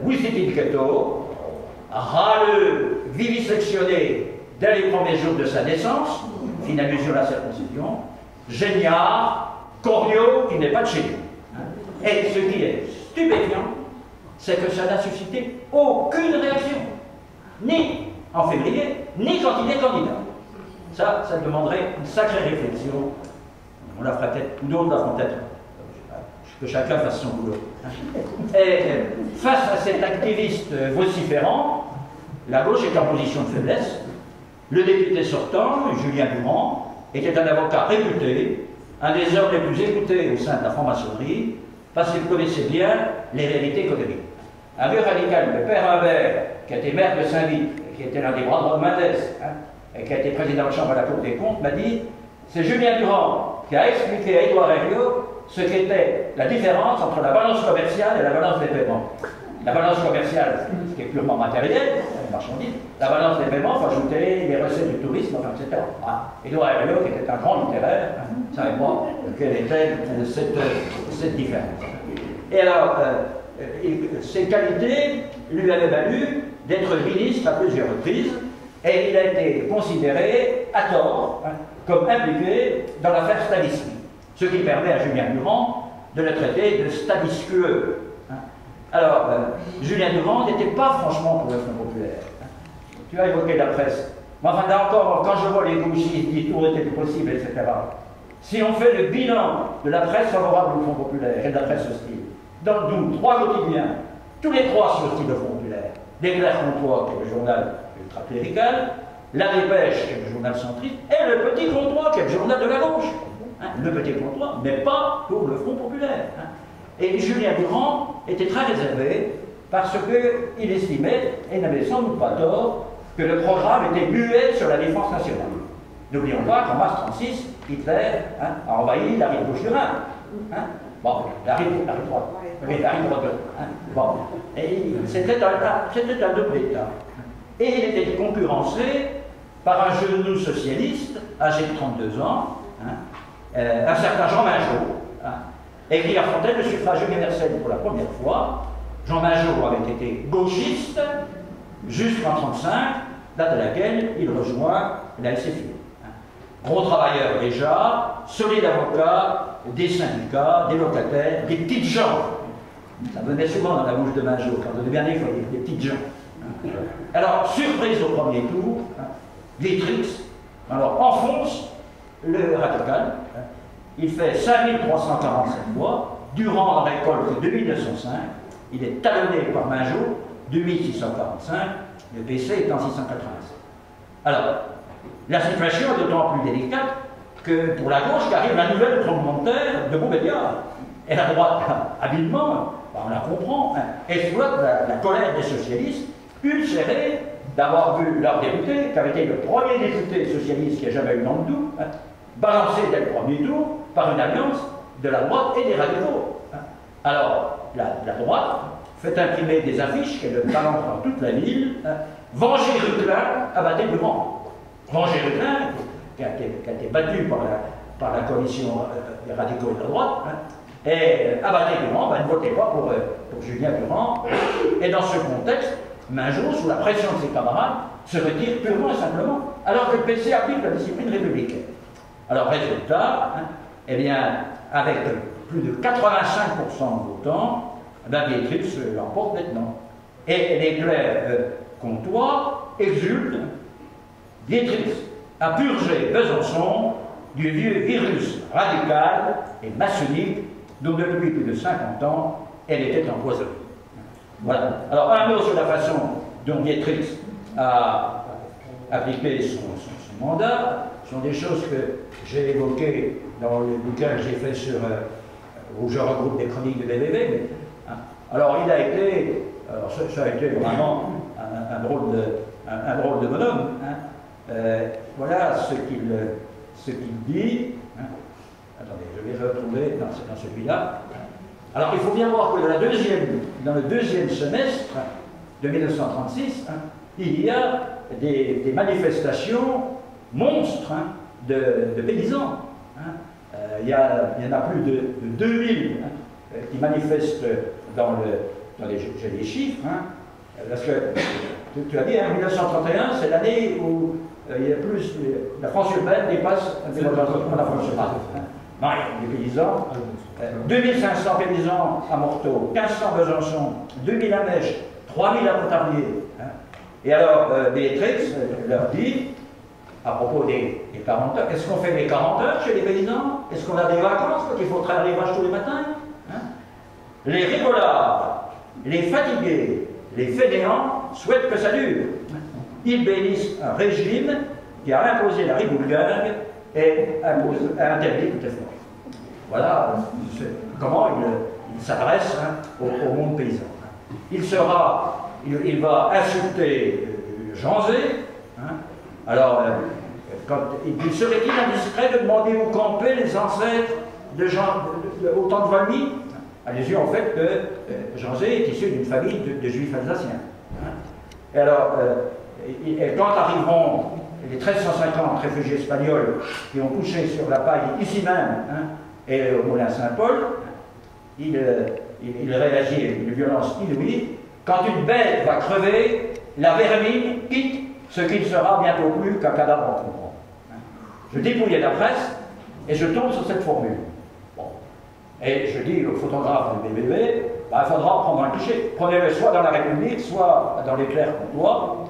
Wisitiketo, râleux, vivisectionné dès les premiers jours de sa naissance, fine allusion à la circoncision, géniard, Cornio, qui n'est pas de chez nous. Hein. Et ce qui est stupéfiant, c'est que ça n'a suscité aucune réaction, ni en février, ni quand il est candidat. Ça demanderait une sacrée réflexion. On la ferait peut-être, ou d'autres la feront peut-être, que chacun fasse son boulot. Et face à cet activiste vociférant, la gauche est en position de faiblesse. Le député sortant, Julien Durand, était un avocat réputé, un des hommes les plus écoutés au sein de la franc-maçonnerie, parce qu'il connaissait bien les réalités économiques. Un vieux radical, le père Humbert, qui était maire de Saint-Vit, qui était l'un des bras droits de Mendès, hein, et qui a été président de chambre à la Cour des comptes, m'a dit c'est Julien Durand qui a expliqué à Édouard Herriot ce qu'était la différence entre la balance commerciale et la balance des paiements. La balance commerciale, ce qui est purement matériel, marchandise, la balance des paiements, il faut ajouter les recettes du tourisme, enfin, etc. Édouard Herriot, qui était un grand littéraire, ne savait pas quelle était cette différence. Et alors, ses qualités lui avaient valu d'être ministre à plusieurs reprises, et il a été considéré, à tort, comme impliqué dans l'affaire Stanisky, ce qui permet à Julien Durand de le traiter de stanisqueux. Alors, Julien Durand n'était pas franchement pour le Front populaire. Tu as évoqué la presse. Mais enfin, là encore, quand je vois les gauchistes dire tout était possible, etc., si on fait le bilan de la presse favorable au Front populaire et de la presse hostile, dans le Doubs, 3 quotidiens, tous les 3 sont hostiles au Front populaire. L'Éclair Comtois, qui est le journal ultra-clérical, La Dépêche, qui est le journal centriste, et le Petit Comtois, qui est le journal de la gauche. Le Petit Comtois, mais pas pour le Front populaire. Et Julien Durand était très réservé parce qu'il estimait, et n'avait sans doute pas tort, que le programme était muet sur la défense nationale. N'oublions pas qu'en mars 1936, Hitler a envahi la rive gauche du Rhin. Bon, la rive droite. Oui, la rive droite. Bon. Et c'était un double État. Et il était concurrencé par un genou socialiste, âgé de 32 ans, un certain Jean Mingeot, et qui affrontait le suffrage universel pour la première fois. Jean Mingeot avait été gauchiste jusqu'en 1935, date à laquelle il rejoint la SFI. Gros travailleur déjà, solide avocat, des syndicats, des locataires, des petites gens. Ça venait souvent dans la bouche de Mingeot, quand on est bien dit, il faut dire des petites gens. Alors, surprise au premier tour, Dietrich, alors enfonce le radical. Il fait 5347 voix, durant la récolte de 1905, il est talonné par Mingeot, 2645, le PC est en 687. Alors, la situation est d'autant plus délicate que pour la gauche qu'arrive la nouvelle tremblementaire de Montbéliard. Et la droite, habilement, on la comprend, exploite la colère des socialistes, ulcérés d'avoir vu leur député, qui avait été le premier député socialiste qui a jamais eu dans le Doubs, balancé dès le premier tour par une alliance de la droite et des radicaux. Alors, la droite fait imprimer des affiches qu'elle balance dans toute la ville. Venger Ruclin, abattez Durand. Venger Ruclin, qui a été battu par la coalition des radicaux et de la droite, et abattez Durand, ne votez pas pour Julien Durand. Et dans ce contexte, Mingeot, sous la pression de ses camarades, se retire purement et simplement, alors que le PC applique la discipline républicaine. Alors, résultat, eh bien, avec plus de 85% de votants, Dietrich l'emporte nettement. Et l'Éclair Comtois exulte. Dietrich a purgé Besançon du vieux virus radical et maçonnique dont depuis plus de 50 ans, elle était empoisonnée. Voilà. Alors, un mot sur la façon dont Dietrich a appliqué son mandat. Ce sont des choses que j'ai évoquées dans le bouquin que j'ai fait sur, où je regroupe des chroniques de BBB. Alors, il a été, alors ça a été vraiment un drôle de bonhomme. Voilà ce qu'il dit. Attendez, je vais retrouver, non, c'est dans celui-là. Alors, il faut bien voir que dans le deuxième semestre de 1936, il y a des manifestations monstres de paysans. Il y en a plus de 2000 qui manifestent dans les chiffres, parce que tu as dit, 1931, c'est l'année où il y a plus, la France urbaine dépasse la France urbaine. Non, les paysans, 2500 paysans à Morteau, 1500 à Besançon, 2000 à Mèche, 3000 à Montarlier. Et alors, Dietrich leur dit, à propos des 40 heures, est-ce qu'on fait les 40 heures chez les paysans? Est-ce qu'on a des vacances quand il faut traire les vaches tous les matins? Les rigolards, les fatigués, les fainéants souhaitent que ça dure. Ils bénissent un régime qui a imposé la rigourgargue et a interdit tout effort. Voilà comment il s'adresse au monde paysan. Il va insulter Janzé, Alors, il serait-il indiscret de demander où campaient les ancêtres de Jean, au temps de Valmy? Allez-y, en fait, que Jean Zay est issu d'une famille de juifs alsaciens. Et alors, quand arriveront les 1350 réfugiés espagnols qui ont couché sur la paille ici même, et au Moulin Saint-Paul, il réagit avec une violence inouïe. Quand une bête va crever, la vermine quitte ce qui ne sera bientôt plus qu'un cadavre encombrant. Je dépouillais la presse et je tombe sur cette formule. Bon. Et je dis au photographe du BBB, il faudra prendre un cliché. Prenez-le soit dans la République, soit dans l'éclair Comtois.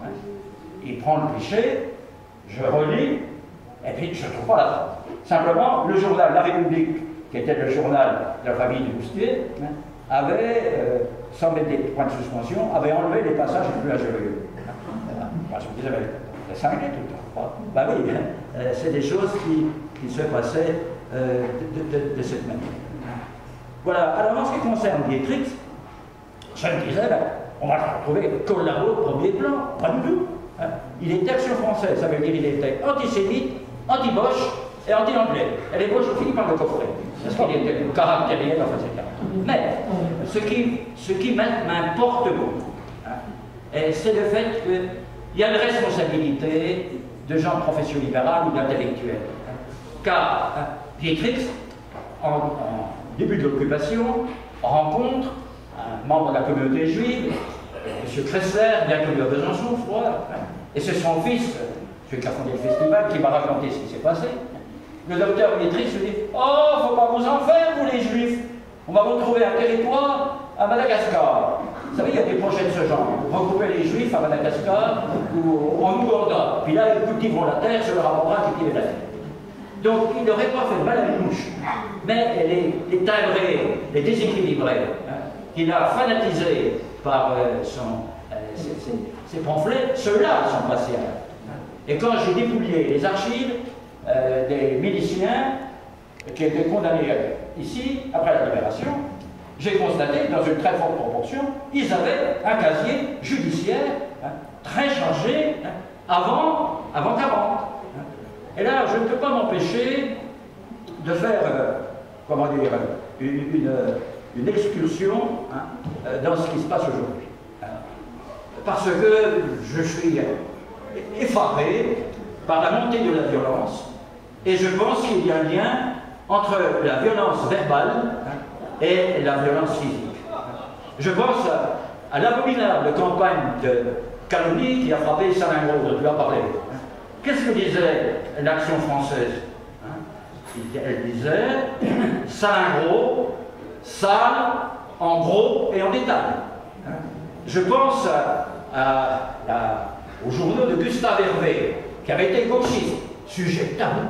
Il prend le cliché, je relis, et puis je ne trouve pas la phrase. Simplement, le journal La République, qui était le journal de la famille du Boustier, avait, sans mettre des points de suspension, avait enlevé les passages les plus injurieux. Moi, je me disais, c'est cinglé tout le temps. Ben oui, c'est des choses qui se passaient de cette manière. Voilà, alors en ce qui concerne Dietrich, je me disais, on va le retrouver collabo au premier plan, pas du tout. Il était action française, ça veut dire qu'il était antisémite, anti-Bosch et anti-anglais. Et les Bosch ont fini par le coffrer, parce qu'il était caractérisé dans cette carte. Mais ce qui m'importe beaucoup, c'est le fait qu'il y a une responsabilité de gens de profession libérale ou d'intellectuels. Car Dietrich, en début de l'occupation, rencontre un membre de la communauté juive, M. Kressler, bien connu à Besançon, et c'est son fils, celui qui a fondé le festival, qui m'a raconté ce qui s'est passé. Le docteur Dietrich se dit « Oh, faut pas vous en faire, vous les juifs, on va vous trouver un territoire à Madagascar. » Vous savez, il y a des projets de ce genre. Regrouper les juifs à Madagascar ou en Ouganda. Puis là, ils cultiveront la terre, ça leur apprendra à cultiver la terre. Donc, il n'aurait pas fait de mal à une mouche. Mais les timbrés, les déséquilibrés, qu'il a fanatisés par ses pamphlets, ceux-là sont passés à l'acte. Et quand j'ai dépouillé les archives des miliciens qui étaient condamnés ici, après la libération, j'ai constaté que dans une très forte proportion, ils avaient un casier judiciaire très chargé avant 40. Et là, je ne peux pas m'empêcher de faire, comment dire, une excursion dans ce qui se passe aujourd'hui. Parce que je suis effaré par la montée de la violence, et je pense qu'il y a un lien entre la violence verbale et la violence physique. Je pense à l'abominable campagne de calomnie qui a frappé Salingro, dont tu as parlé. Qu'est-ce que disait l'Action française? Elle disait Salingro, sale, en gros et en détail. Je pense aux journaux de Gustave Hervé, qui avait été gauchiste, sujet tabou.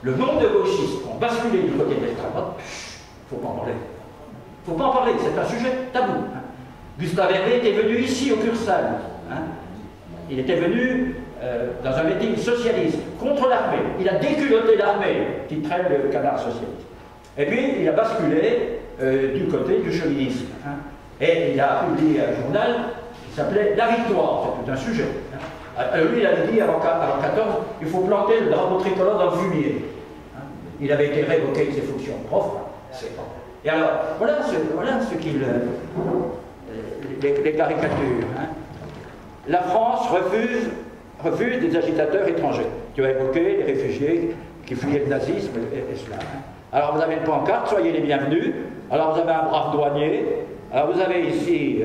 Le nombre de gauchistes qui ont basculé du côté de l'extrême droite, il ne faut pas en parler. Il ne faut pas en parler, c'est un sujet tabou. Gustave Hervé était venu ici au Cursal. Il était venu dans un meeting socialiste contre l'armée. Il a déculotté l'armée qui traîne le canard socialiste. Et puis il a basculé du côté du chauvinisme. Et il a publié un journal qui s'appelait La Victoire. C'est tout un sujet. Alors lui, il avait dit avant 14, il faut planter le drapeau tricolore dans le fumier. Il avait été révoqué de ses fonctions de prof. Et alors, voilà ce qu'il... les caricatures. La France refuse des agitateurs étrangers. Tu as évoqué les réfugiés qui fuyaient le nazisme et cela. Alors vous avez une pancarte, soyez les bienvenus. Alors vous avez un brave douanier. Alors vous avez ici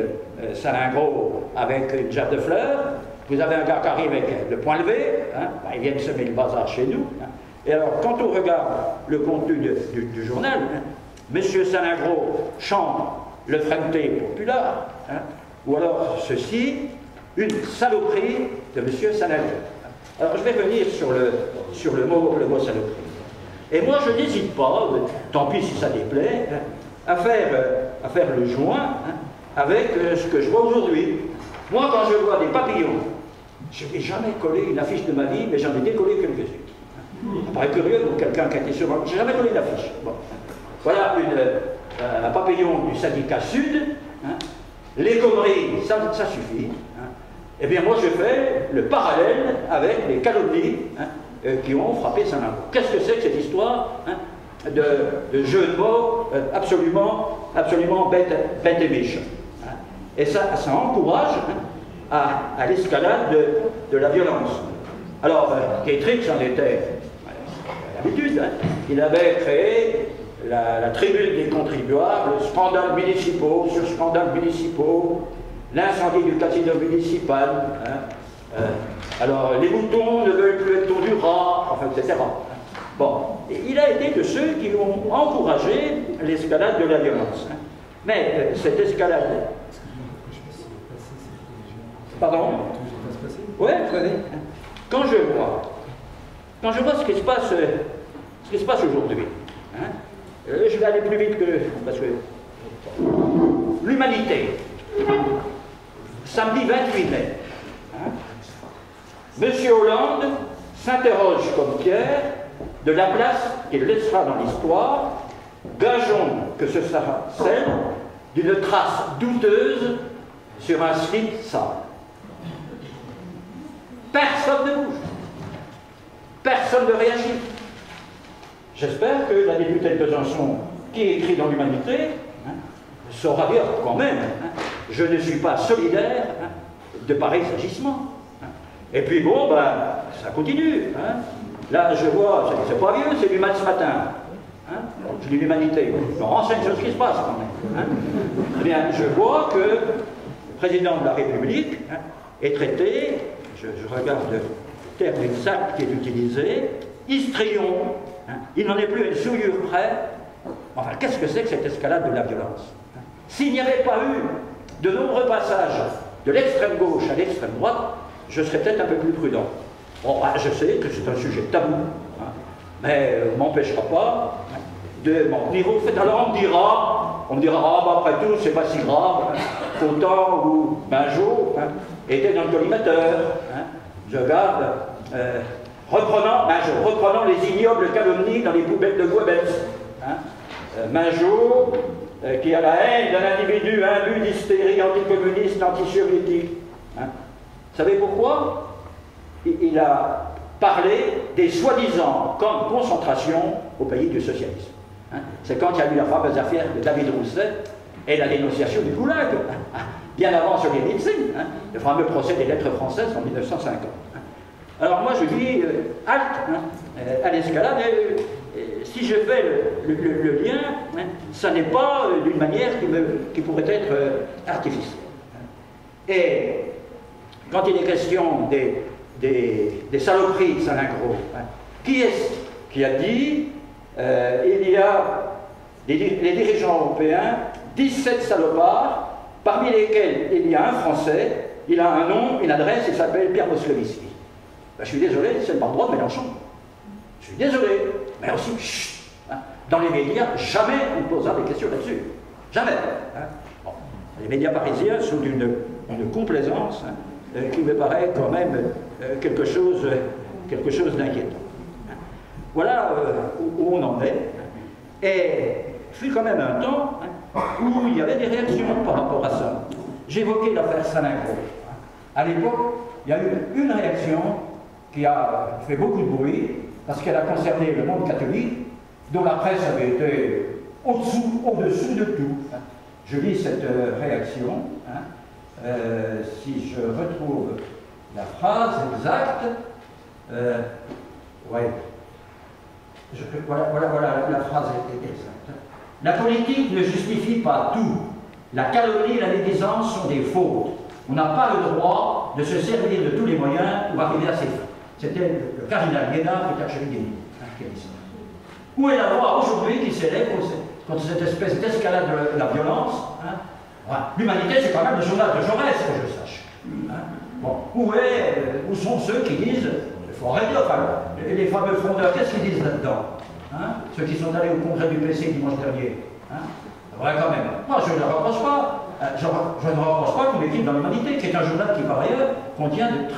Salingro avec une gerbe de fleurs. Vous avez un gars qui arrive avec le poing levé. Ils viennent semer le bazar chez nous. Et alors quand on regarde le contenu du journal, Monsieur Salingro chante le Frente Populaire, ou alors ceci, une saloperie de Monsieur Salingro. Alors je vais revenir sur le mot saloperie. Et moi je n'hésite pas, tant pis si ça déplaît, à faire le joint avec ce que je vois aujourd'hui. Moi quand je vois des papillons, je n'ai jamais collé une affiche de ma vie, mais j'en ai décollé quelques-unes. Ça paraît curieux pour quelqu'un qui a été sur moi. Je n'ai jamais collé d'affiche. Bon. Voilà un papillon du syndicat Sud. Les conneries, ça suffit. Eh bien, moi, je fais le parallèle avec les calomnies qui ont frappé Saint-Lambert. Qu'est-ce que c'est que cette histoire de jeu de mots absolument bête et méchant. Et ça encourage à l'escalade de la violence. Alors, Quétrix en était l'habitude. Il avait créé la tribune des contribuables, scandales municipaux sur scandales municipaux, l'incendie du casino municipal. Alors, les moutons ne veulent plus être du rat, enfin, etc. Bon, il a été de ceux qui ont encouragé l'escalade de la violence. Mais cette escalade... Pardon? Oui, quand je vois ce qui se passe aujourd'hui, je vais aller plus vite que... parce que... L'humanité, samedi 28 mai, Monsieur Hollande s'interroge comme Pierre de la place qu'il laissera dans l'histoire. Gageons que ce sera celle d'une trace douteuse sur un slip sale. Personne ne bouge. Personne ne réagit. J'espère que la députée de Besançon, qui écrit dans l'Humanité, saura dire quand même, je ne suis pas solidaire de pareils agissements. Et puis bon, ça continue. Là, je vois, c'est pas vieux, c'est du match ce matin. Je dis l'Humanité. On renseigne sur ce qui se passe quand même. Eh bien, je vois que le président de la République est traité, je regarde le terme exact qui est utilisé, histrion. Il n'en est plus à une souillure près. Enfin, qu'est-ce que c'est que cette escalade de la violence? S'il n'y avait pas eu de nombreux passages de l'extrême gauche à l'extrême droite, je serais peut-être un peu plus prudent. Bon, je sais que c'est un sujet tabou, mais on ne m'empêchera pas de m'en tenir au fait. Alors on me dira, après tout, c'est pas si grave, qu'au temps où Benjo était dans le collimateur. Je garde, reprenant les ignobles calomnies dans les poubelles de Goebbels. Benjo, qui a la haine d'un individu imbu d'hystérie anticommuniste, anti-soviétique. Vous savez pourquoi? Il a parlé des soi-disant camps de concentration au pays du socialisme. C'est quand il y a eu la fameuse affaire de David Rousset et la dénonciation du goulag, bien avant Solzhenitsyn, le fameux procès des lettres françaises en 1950. Alors moi je dis, halte à l'escalade, si je fais le lien, ça n'est pas d'une manière qui pourrait être artificielle. Et quand il est question des saloperies de Salingro, qui est-ce qui a dit il y a les dirigeants européens, 17 salopards, parmi lesquels il y a un Français, il a un nom, une adresse, il s'appelle Pierre Moscovici. Je suis désolé, c'est le bras droit de Mélenchon. Je suis désolé, mais aussi, chut, dans les médias, jamais on ne posera des questions là-dessus. Jamais. Bon, les médias parisiens sont d'une complaisance qui me paraît quand même quelque chose d'inquiétant. Voilà où on en est. Et il fut quand même un temps où il y avait des réactions par rapport à ça. J'évoquais l'affaire Salingro. À l'époque, il y a eu une réaction qui a fait beaucoup de bruit, parce qu'elle a concerné le monde catholique, dont la presse avait été au-dessous de tout. Je lis cette réaction. Si je retrouve la phrase exacte, ouais. Voilà, la phrase est exacte. La politique ne justifie pas tout. La calomnie et la médisance sont des fautes. On n'a pas le droit de se servir de tous les moyens pour arriver à ses fins. C'était le cardinal Guénard qui était archevêque qui a dit ça. Où est la loi aujourd'hui qui s'élève contre cette espèce d'escalade de la violence? L'humanité, c'est quand même le journal de Jaurès, que je sache. Bon, où sont ceux qui disent, il faut arrêter, les fameux fondeurs, qu'est-ce qu'ils disent là-dedans? Ceux qui sont allés au congrès du PC dimanche dernier. Ouais, quand même. Moi, je ne le reproche pas. Je ne reproche pas qu'on équipe dans l'Humanité, qui est un journal qui, par ailleurs, contient de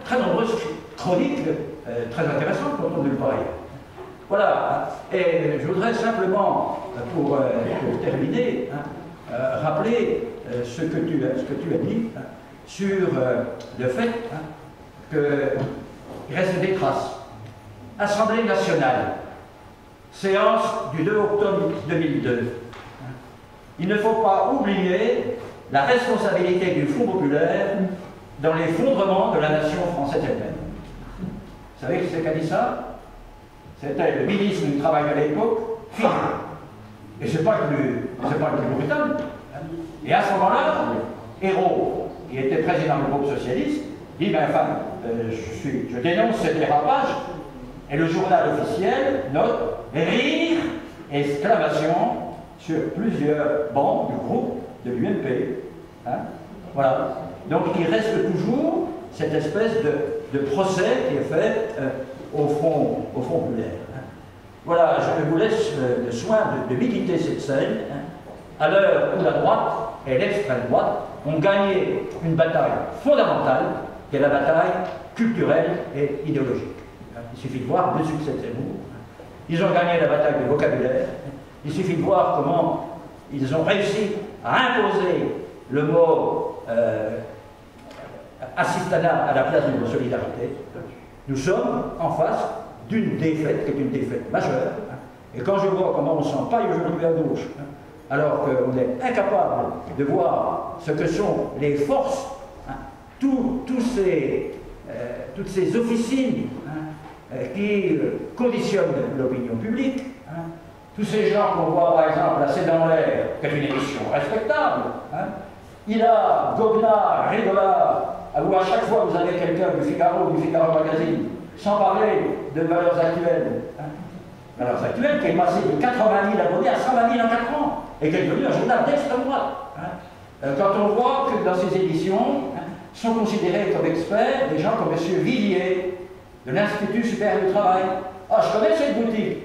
très nombreuses chroniques très intéressantes quand on ne le pareil. Voilà. Et je voudrais simplement, pour terminer, rappeler ce que tu as dit, sur le fait qu'il reste des traces. Assemblée nationale, séance du 2 octobre 2002. Il ne faut pas oublier la responsabilité du Front populaire dans l'effondrement de la nation française elle-même. Vous savez qui c'est qui a dit ça? C'était le ministre du Travail de l'époque, Philippe. Et c'est pas le plus brutal. Et à ce moment-là, Hérault, qui était président du groupe socialiste, dit ben, enfin, je dénonce ce dérapage, et le journal officiel note rire, exclamation, sur plusieurs bancs du groupe de l'UMP. Hein? Voilà. Donc il reste toujours cette espèce de procès qui est fait au Front populaire. Hein? Voilà, je vous laisse le soin de méditer cette scène, hein, à l'heure où la droite et l'extrême droite ont gagné une bataille fondamentale, qui est la bataille culturelle et idéologique. Il suffit de voir le succès de ces mots. Ils ont gagné la bataille du vocabulaire. Il suffit de voir comment ils ont réussi à imposer le mot assistanat à la place du mot solidarité. Nous sommes en face d'une défaite qui est une défaite majeure. Et quand je vois comment on s'empaille aujourd'hui à gauche, alors qu'on est incapable de voir ce que sont les forces, toutes ces officines qui conditionnent l'opinion publique, tous ces gens qu'on voit par exemple à C'est dans l'air, qui est une émission respectable, il a Goguenard, Rigolard, où à chaque fois vous avez quelqu'un du Figaro Magazine, sans parler de Valeurs Actuelles, Valeurs Actuelles qui est passé de 80 000 abonnés à 120 000 en 4 ans, et qui est devenu un journal d'extrême droite. Quand on voit que dans ces éditions sont considérés comme experts des gens comme M. Villiers, de l'Institut supérieur du travail. Ah, je connais cette boutique,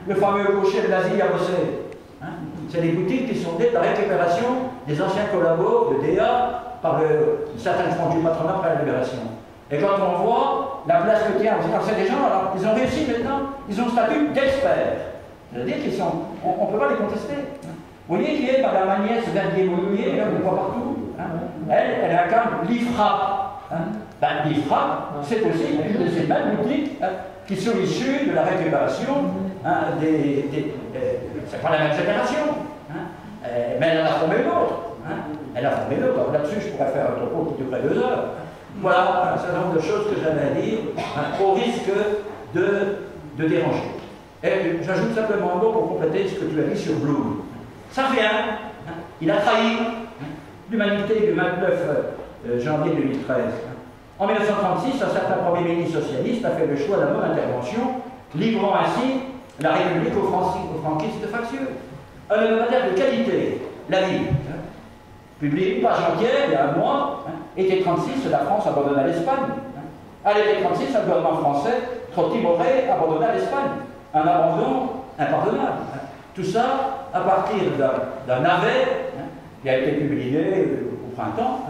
le fameux gaucher de l'Asie à Bossé. C'est des boutiques qui sont nées de la récupération des anciens collabos de DA par certaines franges du patronat après la libération. Et quand on voit la place que tient, c'est des gens, alors, ils ont réussi maintenant, ils ont le statut d'experts. C'est-à-dire qu'ils sont, on ne peut pas les contester. Vous voyez qui est Madame Agnès Verdier-Mounier, là, on le voit partout. Elle incarne l'IFRA. L'IFRA, c'est aussi une de ces mêmes boutiques qui sont issues de la récupération c'est pas la même génération, mais elle en a formé l'autre. Elle a formé l'autre. Là-dessus, je pourrais faire un topo qui durerait 2 heures. Voilà un certain nombre de choses que j'avais à dire, au risque de déranger. Et j'ajoute simplement un mot pour compléter ce que tu as dit sur Blum. Ça revient. Il a trahi l'humanité du 29 janvier 2013. En 1936, un certain Premier ministre socialiste a fait le choix de la non-intervention, livrant ainsi la République aux franquistes factieux. Un hebdomadaire de qualité, La Vie, publié une page entière il y a un mois, été 36, la France abandonna l'Espagne. À l'été 36, le gouvernement français, trop timoré, abandonna l'Espagne. Un abandon impardonnable. Tout ça à partir d'un navet qui a été publié au printemps.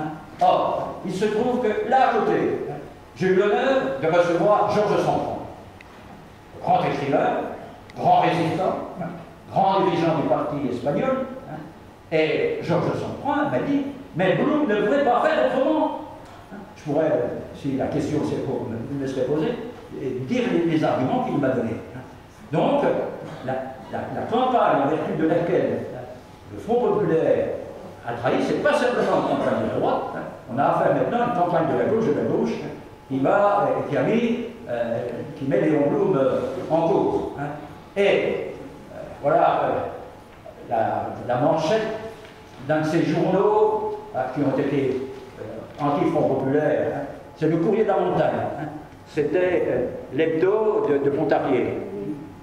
Or, il se trouve que là à côté, j'ai eu l'honneur de recevoir Georges Sempron, grand écrivain, grand résistant, grand dirigeant du parti espagnol. Et Georges Sempron m'a dit, mais Blum ne pouvait pas faire autrement. Je pourrais, si la question me serait posée, dire les arguments qu'il m'a donnés. Donc, la campagne en vertu de laquelle le Front populaire a trahi, c'est pas simplement une campagne de la droite, on a affaire maintenant à une campagne de la gauche qui met Léon Blum en cause. Et voilà la manchette d'un de ces journaux qui ont été anti-Front populaire, c'est le Courrier de la Montagne. C'était l'hebdo de Pontarlier.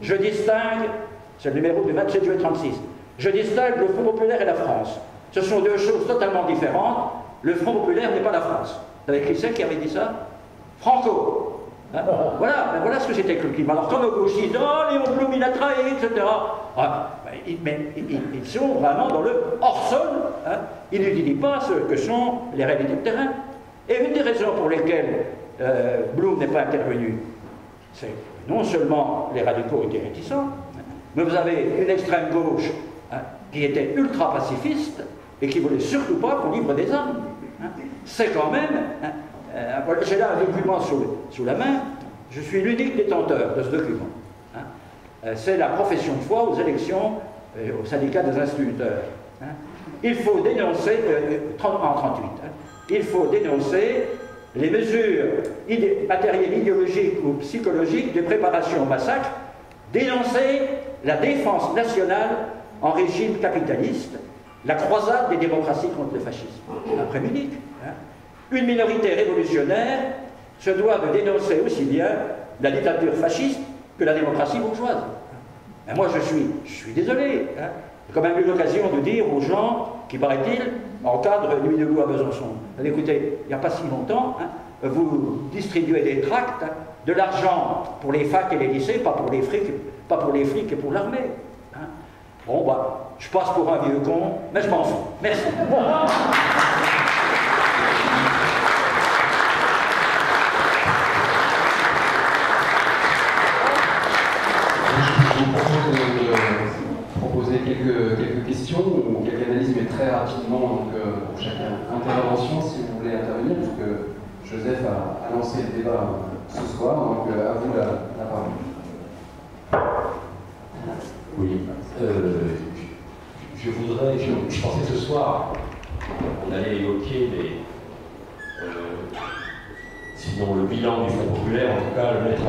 Je distingue, c'est le numéro du 27 juillet 36, je distingue le Front populaire et la France. Ce sont deux choses totalement différentes. Le Front populaire n'est pas la France. Vous savez qui c'est qui avait dit ça? Franco. Voilà ce que c'était que le climat. Alors quand nos gauchistes disent « Oh, Léon Blum, il a trahi, etc. » Mais ils sont vraiment dans le hors-sol. Ils ne disent pas ce que sont les réalités de terrain. Et une des raisons pour lesquelles Blum n'est pas intervenu, c'est non seulement les radicaux étaient réticents, mais vous avez une extrême gauche qui était ultra pacifiste et qui ne voulait surtout pas qu'on livre des armes. c'est quand même, hein, voilà, j'ai là un document sous la main, je suis l'unique détenteur de ce document. Hein. C'est la profession de foi aux élections au syndicat des instituteurs. Hein. Il faut dénoncer, en 38, hein, il faut dénoncer les mesures matérielles, idéologiques ou psychologiques de préparation au massacre, dénoncer la défense nationale en régime capitaliste, la croisade des démocraties contre le fascisme. Après Munich, hein. Une minorité révolutionnaire se doit de dénoncer aussi bien la dictature fasciste que la démocratie bourgeoise. Ben moi je suis désolé. Hein. J'ai quand même eu l'occasion de dire aux gens qui, paraît-il, encadrent Nuit debout à Besançon. Écoutez, il n'y a pas si longtemps, hein, vous distribuez des tracts, hein, de l'argent pour les facs et les lycées, pas pour les flics et pour l'armée. Hein. Bon, bah, je passe pour un vieux con, mais je m'en fous. Merci. Je vous propose de proposer quelques questions ou quelques analyses, mais très rapidement, donc, pour chaque intervention, si vous voulez intervenir, puisque Joseph a lancé le débat ce soir, donc à vous la parole. Oui, je pensais que ce soir, on allait évoquer sinon le bilan du Front populaire, en tout cas le mettre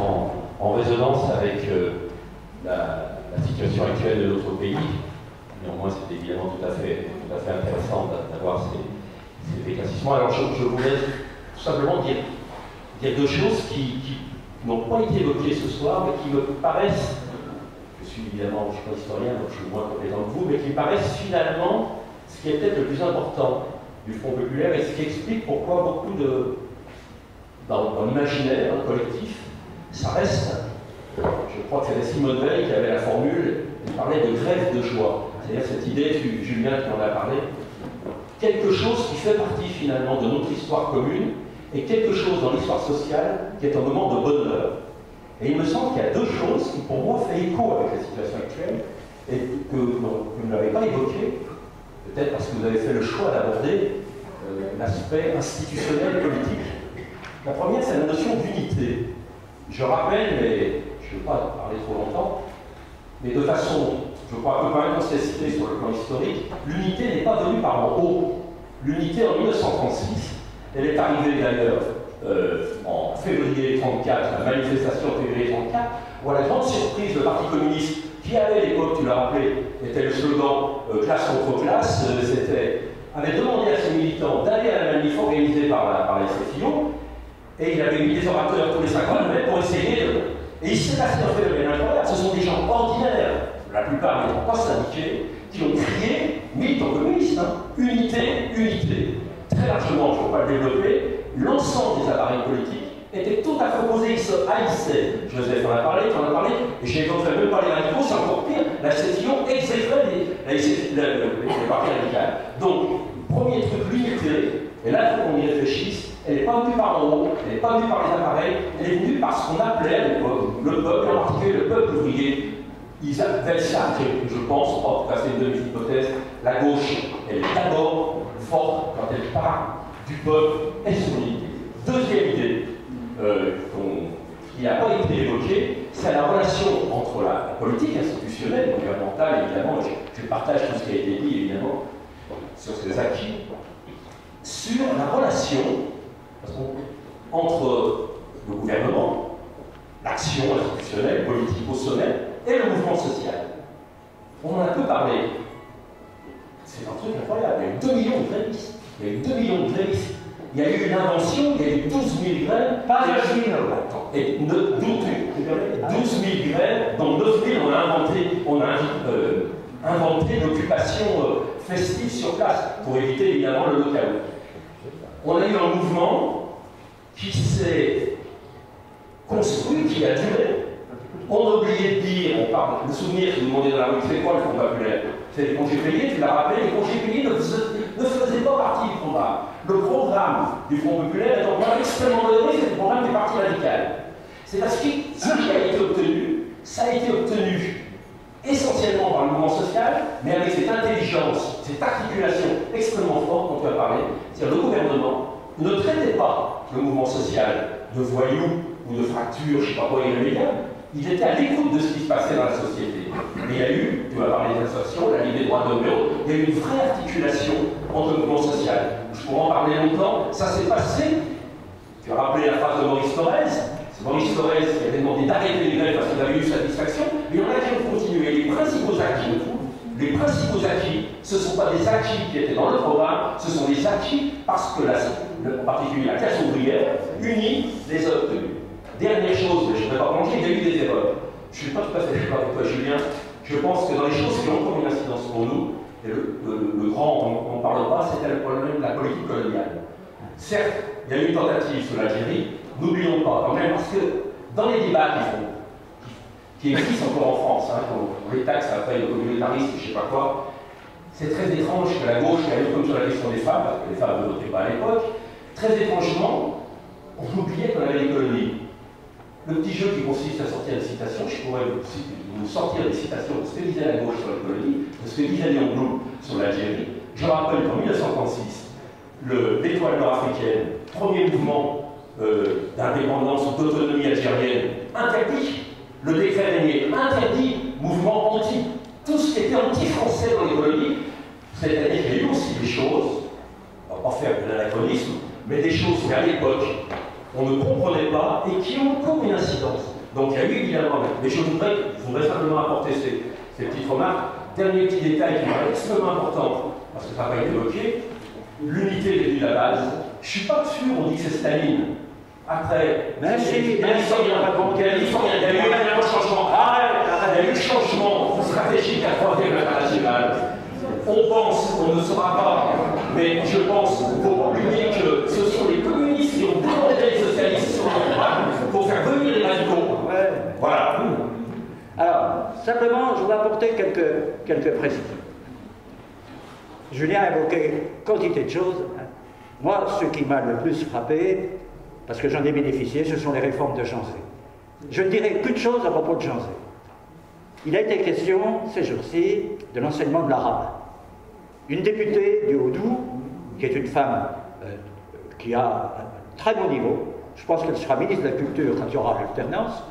en résonance avec la situation actuelle de notre pays. Néanmoins, c'est évidemment tout à fait intéressant d'avoir ces éclaircissements. Alors, je voulais tout simplement dire deux choses qui n'ont pas été évoquées ce soir, mais qui me paraissent, je suis évidemment, je ne suis pas historien, donc je suis moins compétent que vous, mais qui me paraissent finalement ce qui est peut-être le plus important du Front populaire et ce qui explique pourquoi beaucoup dans l'imaginaire collectif, ça reste. Je crois que c'était Simone Veil qui avait la formule, elle parlait de grève de joie. C'est-à-dire cette idée, Julien qui en a parlé, quelque chose qui fait partie finalement de notre histoire commune et quelque chose dans l'histoire sociale qui est un moment de bonheur. Et il me semble qu'il y a deux choses qui pour moi fait écho avec la situation actuelle et que vous n'avez pas évoqué, peut-être parce que vous avez fait le choix d'aborder l'aspect institutionnel politique. La première, c'est la notion d'unité. Je rappelle, mais je ne veux pas parler trop longtemps, mais de façon, je crois, un peu quand même contestée sur le plan historique, l'unité n'est pas venue par en haut. L'unité en 1936, elle est arrivée d'ailleurs en février 1934, la manifestation de février 1934, où à la grande surprise, le Parti communiste, qui avait à l'époque, tu l'as rappelé, était le slogan classe contre classe, avait demandé à ses militants d'aller à la manif organisée par les SFIO, et il avait mis des orateurs tous les 50 mètres pour essayer de... Et il s'est passé un phénomène incroyable. Ce sont des gens ordinaires, la plupart n'étant pas syndiqués, qui ont crié, militants communistes, hein, unité, unité. Très largement, je ne peux pas le développer, l'ensemble des appareils politiques étaient tout à fait opposés, ils se haïssaient. Joseph en a parlé, tu en as parlé, et j'ai évoqué même pas les radicaux, c'est encore pire, la SFIO exécrait les partis radicaux. Donc, premier truc, l'unité, et là, il faut qu'on y réfléchisse. Elle n'est pas venue par en haut, elle n'est pas venue par les appareils, elle est venue par ce qu'on appelait à l'époque le peuple, en particulier le peuple ouvrier. Ils avaient ça, je pense, en tout cas c'est une de mes hypothèses, la gauche, elle est d'abord forte quand elle part du peuple et son unité. Deuxième idée qui n'a pas été évoquée, c'est la relation entre la politique institutionnelle, gouvernementale, évidemment, je partage tout ce qui a été dit, évidemment, sur ces acquis, sur la relation entre le gouvernement, l'action institutionnelle, politique au sommet, et le mouvement social. On en a peu parlé. C'est un truc incroyable. Il y a eu 2 millions de grévistes. Il y a eu 2 millions de grévistes. Il y a eu une invention, il y a eu 12 000 grèves. Pas de 10 000. Et 12 000 grèves, dont 9 000 on a inventé l'occupation festive sur place, pour éviter évidemment le local. On a eu un mouvement qui s'est construit, qui a duré. On a oublié de dire, on parle, le souvenir que vous demandez dans la rue, c'est quoi le Front populaire? C'est les congés payés, tu l'as rappelé, les congés payés ne faisaient pas partie du programme. Le programme du Front populaire est un programme extrêmement modéré, c'est le programme du Parti radical. C'est parce que ce qui a été obtenu, ça a été obtenu essentiellement par le mouvement social, mais avec cette intelligence, cette articulation extrêmement forte dont tu as parlé, c'est-à-dire le gouvernement, ne traitait pas le mouvement social de voyous ou de fractures, je ne sais pas quoi, irrémédiables. Ils étaient à l'écoute de ce qui se passait dans la société. Mais il y a eu, tu vas parler des associations, la Ligue des droits de l'homme, il y a eu une vraie articulation entre le mouvement social. Je pourrais en parler longtemps. Ça s'est passé. Tu as rappelé la phrase de Maurice Thorez. C'est Maurice Thorez qui avait demandé d'arrêter les grèves parce qu'il avait eu satisfaction. Mais il y en a qui ont continué. Les principaux acquis, ce ne sont pas des acquis qui étaient dans le programme, ce sont des acquis parce que, en particulier la classe ouvrière, unie, les a obtenus. Dernière chose, je ne vais pas manger, il y a eu des erreurs. Je ne suis pas tout à fait d'accord avec toi, Julien. Je pense que dans les choses qui ont encore une incidence pour nous, et le grand, on ne parle pas, c'était le problème de la politique coloniale. Certes, il y a eu une tentative sur l'Algérie, n'oublions pas quand même, parce que dans les débats qui existent encore en France, hein, pour les taxes après le communautarisme, je ne sais pas quoi, c'est très étrange que la gauche, comme sur la question des femmes, parce que les femmes ne votaient pas à l'époque, très étrangement, on oubliait qu'on avait les colonies. Le petit jeu qui consiste à sortir des citations, je pourrais vous sortir des citations de ce que disait la gauche sur les colonies, de ce que disait Léon Blum sur l'Algérie. Je rappelle qu'en 1936, l'étoile nord-africaine, premier mouvement d'indépendance ou d'autonomie algérienne, interdit, le décret régnier interdit mouvement anti. Tout ce qui était anti-français dans les colonies, c'est-à-dire qu'il y a eu aussi des choses, on ne va pas faire de l'anachronisme, mais des choses qu'à l'époque, on ne comprenait pas et qui ont encore une incidence. Donc il y a eu évidemment, mais je voudrais simplement apporter ces petites remarques. Dernier petit détail qui est extrêmement important, parce que ça n'a pas été évoqué, l'unité est venue de la base. Je ne suis pas sûr, on dit que c'est Staline. Après, il y a eu un changement. Il y a eu le changement stratégique à la 3e internationale. On pense, on ne saura pas, mais je pense qu'il faut oublier que ce sont les communistes qui ont demandé les socialistes sur le programme pour faire venir les radicaux. Ouais. Voilà. Alors, simplement, je voudrais apporter quelques précisions. Julien a évoqué quantité de choses. Moi, ce qui m'a le plus frappé, parce que j'en ai bénéficié, ce sont les réformes de Janzé. Je ne dirai qu'une chose à propos de Janzé. Il a été question, ces jours-ci, de l'enseignement de l'arabe. Une députée du Haut-Doubs, qui est une femme qui a un très bon niveau, je pense qu'elle sera ministre de la Culture quand il y aura l'alternance,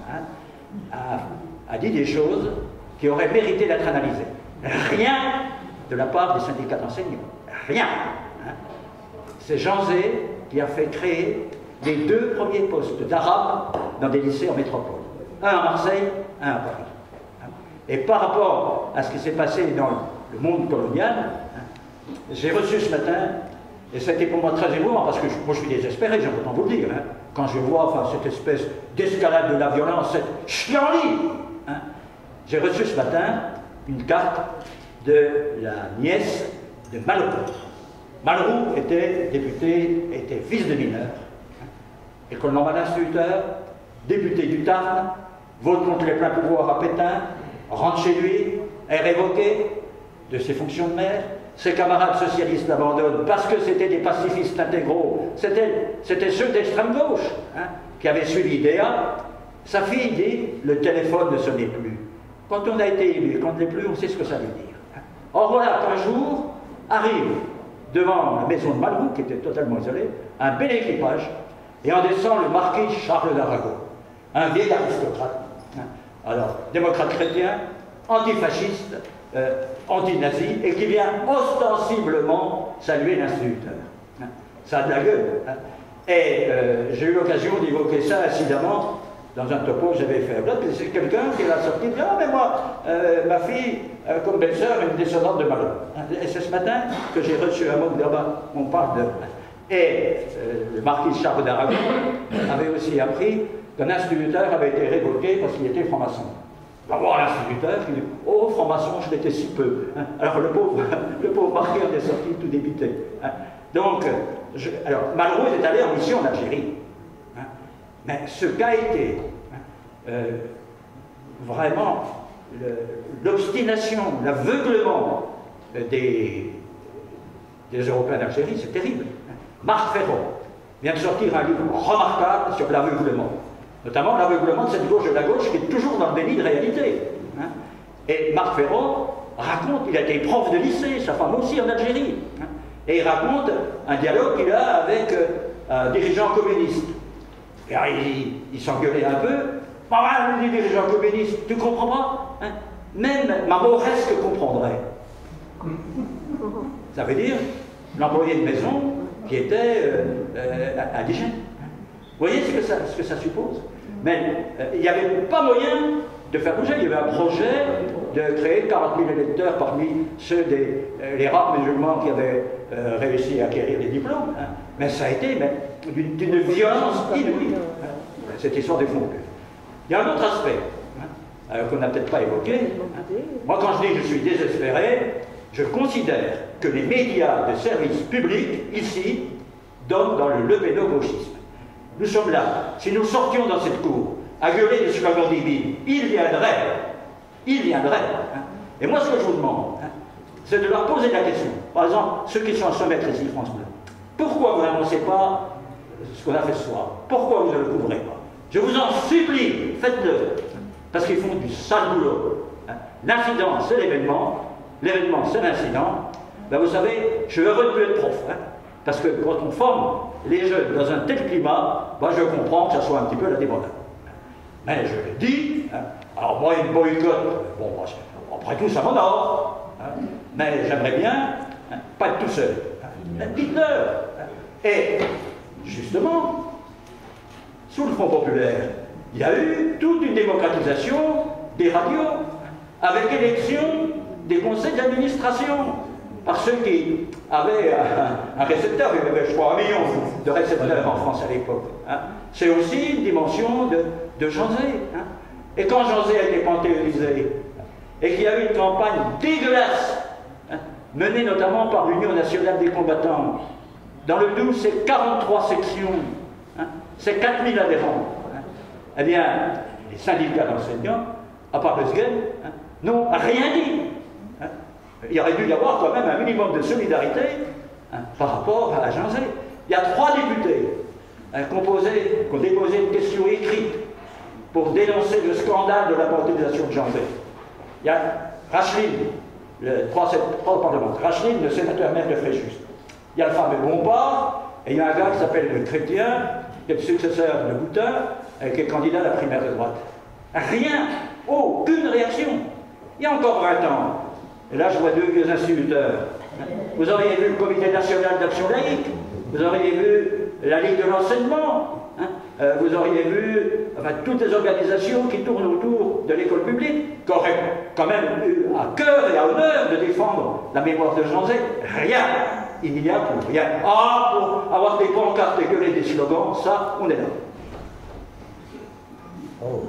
a dit des choses qui auraient mérité d'être analysées. Rien de la part des syndicats d'enseignants. Rien. C'est Janzé qui a fait créer les 2 premiers postes d'arabe dans des lycées en métropole. Un à Marseille, un à Paris. Et par rapport à ce qui s'est passé dans le monde colonial, j'ai reçu ce matin, et ça a été pour moi très émouvant, parce que moi je suis désespéré, j'en peux pas vous le dire, quand je vois cette espèce d'escalade de la violence, cette chienlit. J'ai reçu ce matin une carte de la nièce de Malraux. Malraux était député, était fils de mineur, école normale d'instituteur, député du Tarn, vote contre les pleins pouvoirs à Pétain, rentre chez lui, est révoqué de ses fonctions de maire. Ses camarades socialistes l'abandonnent parce que c'était des pacifistes intégraux. C'était ceux d'extrême gauche qui avaient suivi l'idéa. Sa fille dit « le téléphone ne sonnait plus ». Quand on a été élu et qu'on ne l'est plus, on sait ce que ça veut dire. Or voilà qu'un jour arrive devant la maison de Malraux, qui était totalement isolée, un bel équipage, et en descend le marquis Charles d'Aragon, un vieil aristocrate. Alors, démocrate chrétien, antifasciste, anti-nazi, et qui vient ostensiblement saluer l'instituteur. Ça a de la gueule. Et j'ai eu l'occasion d'évoquer ça incidemment dans un topo que j'avais fait. C'est quelqu'un qui l'a sorti, dit « Ah, mais moi, ma fille, comme belle-sœur, est une descendante de Malraux. » Et c'est ce matin que j'ai reçu un mot de là-bas, on parle de... Et le marquis Charles d'Aragon avait aussi appris qu'un instituteur avait été révoqué parce qu'il était franc-maçon. Va voir l'instituteur, il dit « Oh, franc-maçon, je l'étais si peu. » Alors le pauvre marquis en est sorti tout dépité. Donc, alors, Malraux est allé en mission en Algérie. Mais ce qu'a été vraiment l'obstination, l'aveuglement des Européens d'Algérie, c'est terrible. Marc Ferron vient de sortir un livre remarquable sur l'aveuglement. Notamment l'aveuglement de cette gauche de la gauche qui est toujours dans le déni de réalité. Et Marc Ferron raconte, il a été prof de lycée, sa femme aussi en Algérie. Et il raconte un dialogue qu'il a avec un dirigeant communiste. Et alors, il s'engueulait un peu. Ah, les dirigeants communistes, tu comprends pas, hein? Même ma mauresque comprendrait. Ça veut dire l'employé de maison qui était indigène. Vous voyez ce que ça suppose? Mais il n'y avait pas moyen de faire bouger. Il y avait un projet de créer 40 000 électeurs parmi ceux les rares musulmans qui avaient réussi à acquérir des diplômes. Hein. Mais ça a été d'une violence inouïe, hein, cette histoire des fonds populaires. Il y a un autre aspect hein, qu'on n'a peut-être pas évoqué. Hein. Moi, quand je dis que je suis désespéré, je considère que les médias de service public, ici, donnent dans le lepéno-gauchisme. Nous sommes là. Si nous sortions dans cette cour à gueuler des slogans débiles, il viendrait. Hein. Et moi, ce que je vous demande, hein, c'est de leur poser la question. Par exemple, ceux qui sont en sommet ici, France Bleu, pourquoi vous n'annoncez pas ce qu'on a fait ce soir? Pourquoi vous ne le couvrez pas? Je vous en supplie, faites-le. Parce qu'ils font du sale boulot. Hein. L'incident, c'est l'événement. L'événement, c'est l'incident. Ben, vous savez, je suis heureux de plus être prof. Hein, parce que quand on forme les jeunes dans un tel climat, ben, je comprends que ça soit un petit peu la débandade. Mais je le dis, hein, alors moi, une boycott, bon, après tout, ça m'honore. Hein, mais j'aimerais bien hein, pas être tout seul. Hein, dites-le. Hein. Et, justement, sous le Front populaire, il y a eu toute une démocratisation des radios, avec élection des conseils d'administration, par ceux qui avaient un récepteur, il y avait, je crois, 1 million de récepteurs en France à l'époque. Hein. C'est aussi une dimension de Janzé. Hein. Et quand Janzé a été panthéonisé, et qu'il y a eu une campagne dégueulasse, hein, menée notamment par l'Union nationale des combattants, dans le Doubs, c'est 43 sections, hein, c'est 4000 adhérents. Hein. Eh bien, les syndicats d'enseignants, à part le SGEN, hein, n'ont rien dit. Hein. Il aurait dû y avoir quand même un minimum de solidarité hein, par rapport à Janzé. Il y a 3 députés hein, qui ont déposé une question écrite pour dénoncer le scandale de la panthéonisation de Janzé. Il y a Racheline, le 3 parlementaires, Racheline, le sénateur maire de Fréjus. Il y a le fameux Bompard, et il y a un gars qui s'appelle le Chrétien, qui est le successeur de Boutin, qui est candidat à la primaire de droite. Rien, aucune réaction. Il y a encore 20 ans, et là je vois 2 vieux instituteurs, vous auriez vu le Comité national d'action laïque, vous auriez vu la Ligue de l'enseignement, hein, vous auriez vu enfin, toutes les organisations qui tournent autour de l'école publique, qui auraient quand même eu à cœur et à honneur de défendre la mémoire de Janzé. Rien. Il n'y a plus rien. Ah, pour avoir des pancartes et gueuler des slogans, ça, on est là. Oh.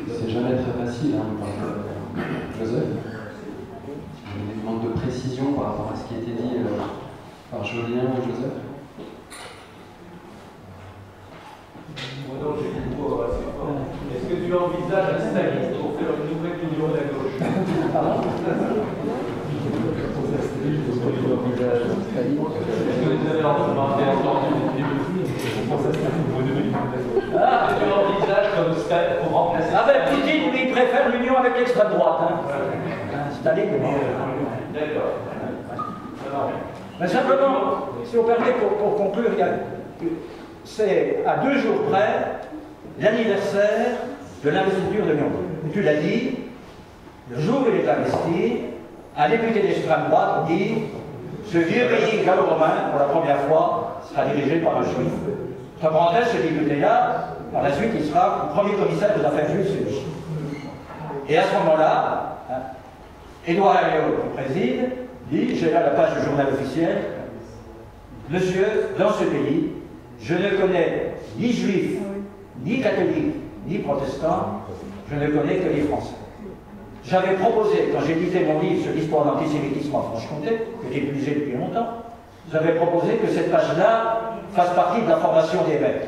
C'est jamais très facile, hein, Joseph. J'ai des demandes de précision par rapport à ce qui a été dit par Julien et Joseph. Est-ce que tu envisages un styliste pour faire une nouvelle union de la gauche? Est-ce que vous avez entendu est-ce que tu envisages comme Staline pour remplacer? Ah ben Poutine, lui, il préfère l'union avec l'extrême droite. Hein. Staline, D'accord. Mais simplement, si vous permettez, pour conclure, c'est à 2 jours près l'anniversaire de l'investiture de Lyon. Tu l'as dit, le jour où il est investi, un député d'extrême droite dit « Ce vieux pays gallo-romain, pour la première fois, sera dirigé par un juif. » Entre parenthèses, ce député-là, par la suite, il sera le premier commissaire des affaires juives. Et à ce moment-là, hein, Édouard Herriot, qui préside, dit, j'ai là la page du journal officiel, « Monsieur, dans ce pays, je ne connais ni juifs, ni catholiques, ni protestants, je ne connais que les Français. » J'avais proposé, quand j'ai édité mon livre sur l'histoire de l'antisémitisme en Franche-Comté, que j'ai publié depuis longtemps, j'avais proposé que cette page-là fasse partie de la formation des maîtres.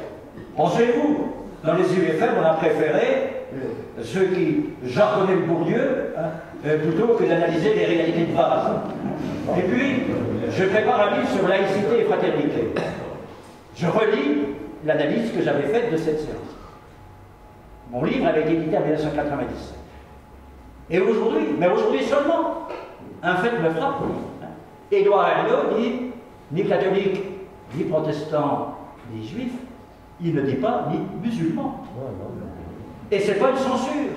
Pensez-vous, dans les UFM, on a préféré ceux qui jargonnaient le Bourdieu, hein, plutôt que d'analyser les réalités de base. Et puis, je prépare un livre sur laïcité et fraternité. Je relis l'analyse que j'avais faite de cette séance. Mon livre avait été édité en 1997. Et aujourd'hui, mais aujourd'hui seulement, un fait me frappe. Édouard Herriot dit, ni catholique, ni protestant, ni juif, il ne dit pas ni musulman. Et ce n'est pas une censure.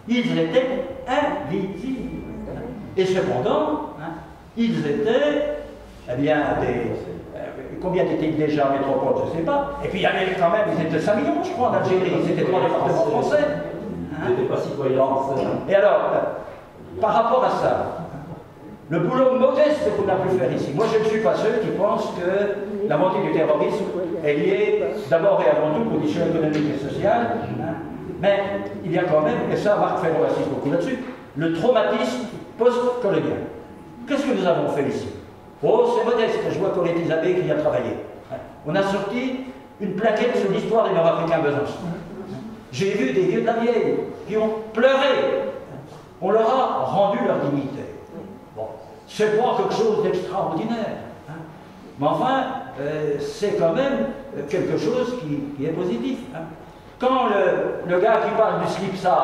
Ils étaient invisibles. Et cependant, ils étaient, eh bien, combien étaient déjà en métropole, je ne sais pas. Et puis il y avait quand même, ils étaient 5 millions, je crois, en Algérie. Ils étaient 3 départements français. Ils n'étaient pas citoyens. Et alors, par rapport à ça, le boulot modeste qu'on a pu faire ici, moi je ne suis pas ceux qui pensent que la montée du terrorisme est liée d'abord et avant tout aux conditions économiques et sociales, mais il y a quand même, et ça Marc Fesneau insiste beaucoup là-dessus, le traumatisme post-colonial. Qu'est-ce que nous avons fait ici? Oh, c'est modeste, je vois Colette Isabelle qui y a travaillé. On a sorti une plaquette sur l'histoire des Nord-Africains Besançon. J'ai vu des vieux de la vieille qui ont pleuré. On leur a rendu leur dignité. Bon, c'est pas quelque chose d'extraordinaire. Mais enfin, c'est quand même quelque chose qui est positif. Quand le gars qui parle du slip sale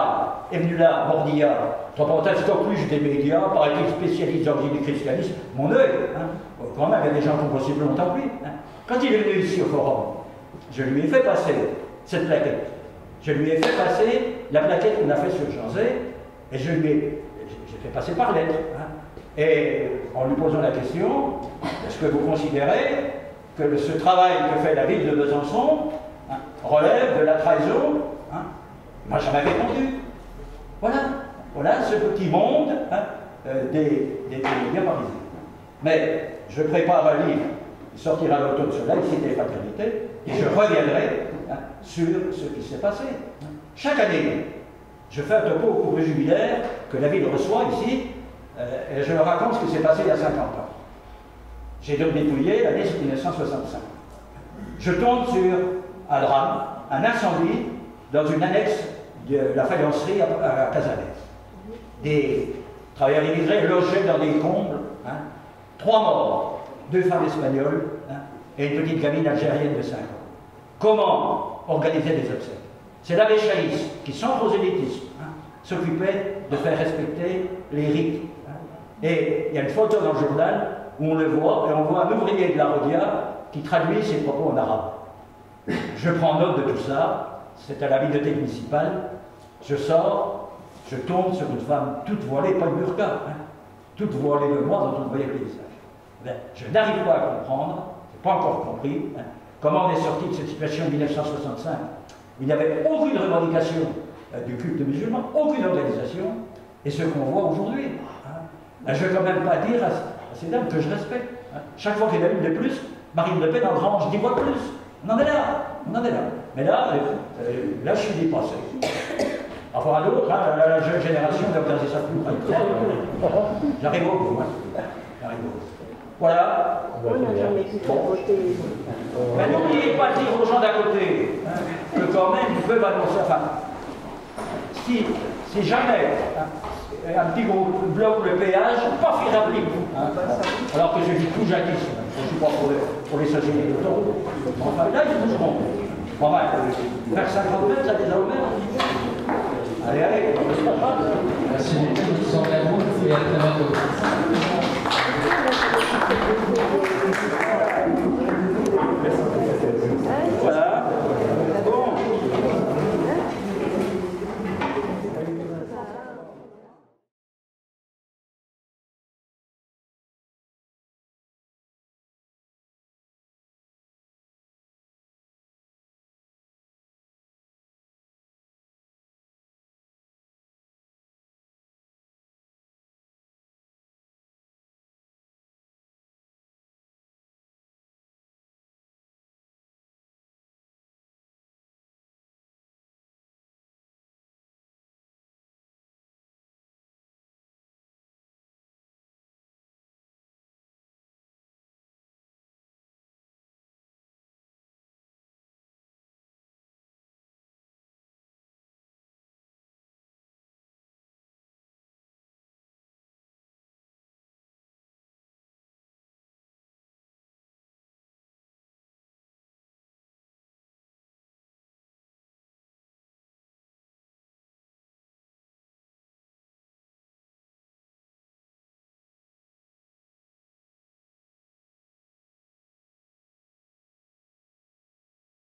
est venu là, Mordilla, reportage coqueluche des médias, paraît-il spécialiste d'origine du christianisme, mon œil, quand même, il y a des gens qui ont bossé plus longtemps que lui. Quand il est venu ici au forum, je lui ai fait passer cette plaquette. Je lui ai fait passer la plaquette qu'on a fait sur Janzé, et j'ai fait passer par lettre. Et en lui posant la question, est-ce que vous considérez que ce travail que fait la ville de Besançon relève de la trahison? Moi, j'en avais répondu. Voilà ce petit monde des médias parisiens. Mais je prépare un livre qui sortira à l'automne sur laïcité et fraternité, et je reviendrai sur ce qui s'est passé. Chaque année, je fais un topo au cours du jubilaire que la ville reçoit ici, et je leur raconte ce qui s'est passé il y a 50 ans. J'ai donc dépouillé l'année 1965. Je tombe sur un drame, un incendie dans une annexe de la faïencerie à Casanès. Des travailleurs immigrés logés dans des combles, 3 morts, 2 femmes espagnoles et une petite gamine algérienne de 5 ans. Comment organiser des obsèques? C'est l'abbé Chaïs qui, sans prosélytisme, s'occupait de faire respecter les rites. Et il y a une photo dans le journal où on le voit, et on voit un ouvrier de la Rodia qui traduit ses propos en arabe. Je prends note de tout ça, c'est à la bibliothèque municipale, je sors, je tombe sur une femme toute voilée, pas de burqa, toute voilée de moi dont on voyait le visage. Je n'arrive pas à comprendre, je n'ai pas encore compris, comment on est sorti de cette situation en 1965. Il n'y avait aucune revendication du culte musulman, aucune organisation, et ce qu'on voit aujourd'hui. Je ne vais quand même pas dire à ces dames que je respecte. Chaque fois qu'il y a une de plus, Marine Le Pen engrange 10 fois plus. On en est là, Mais là, je suis dépassé. Enfin, à d'autres, la jeune génération doit regarder ça plus près. J'arrive au bout. Voilà. On n'a jamais pu faire voter. Mais n'oubliez pas de dire aux gens d'à côté que quand même ils peuvent annoncer. Enfin, si jamais un petit groupe bloque le péage, pas fiable alors que je dis tout jadis, je ne suis pas pour les sociétés d'autoroute. Enfin, là, ils bougeront. Bon, vers 50 mètres, ça les a ouverts. Allez. Merci beaucoup, et à très bientôt.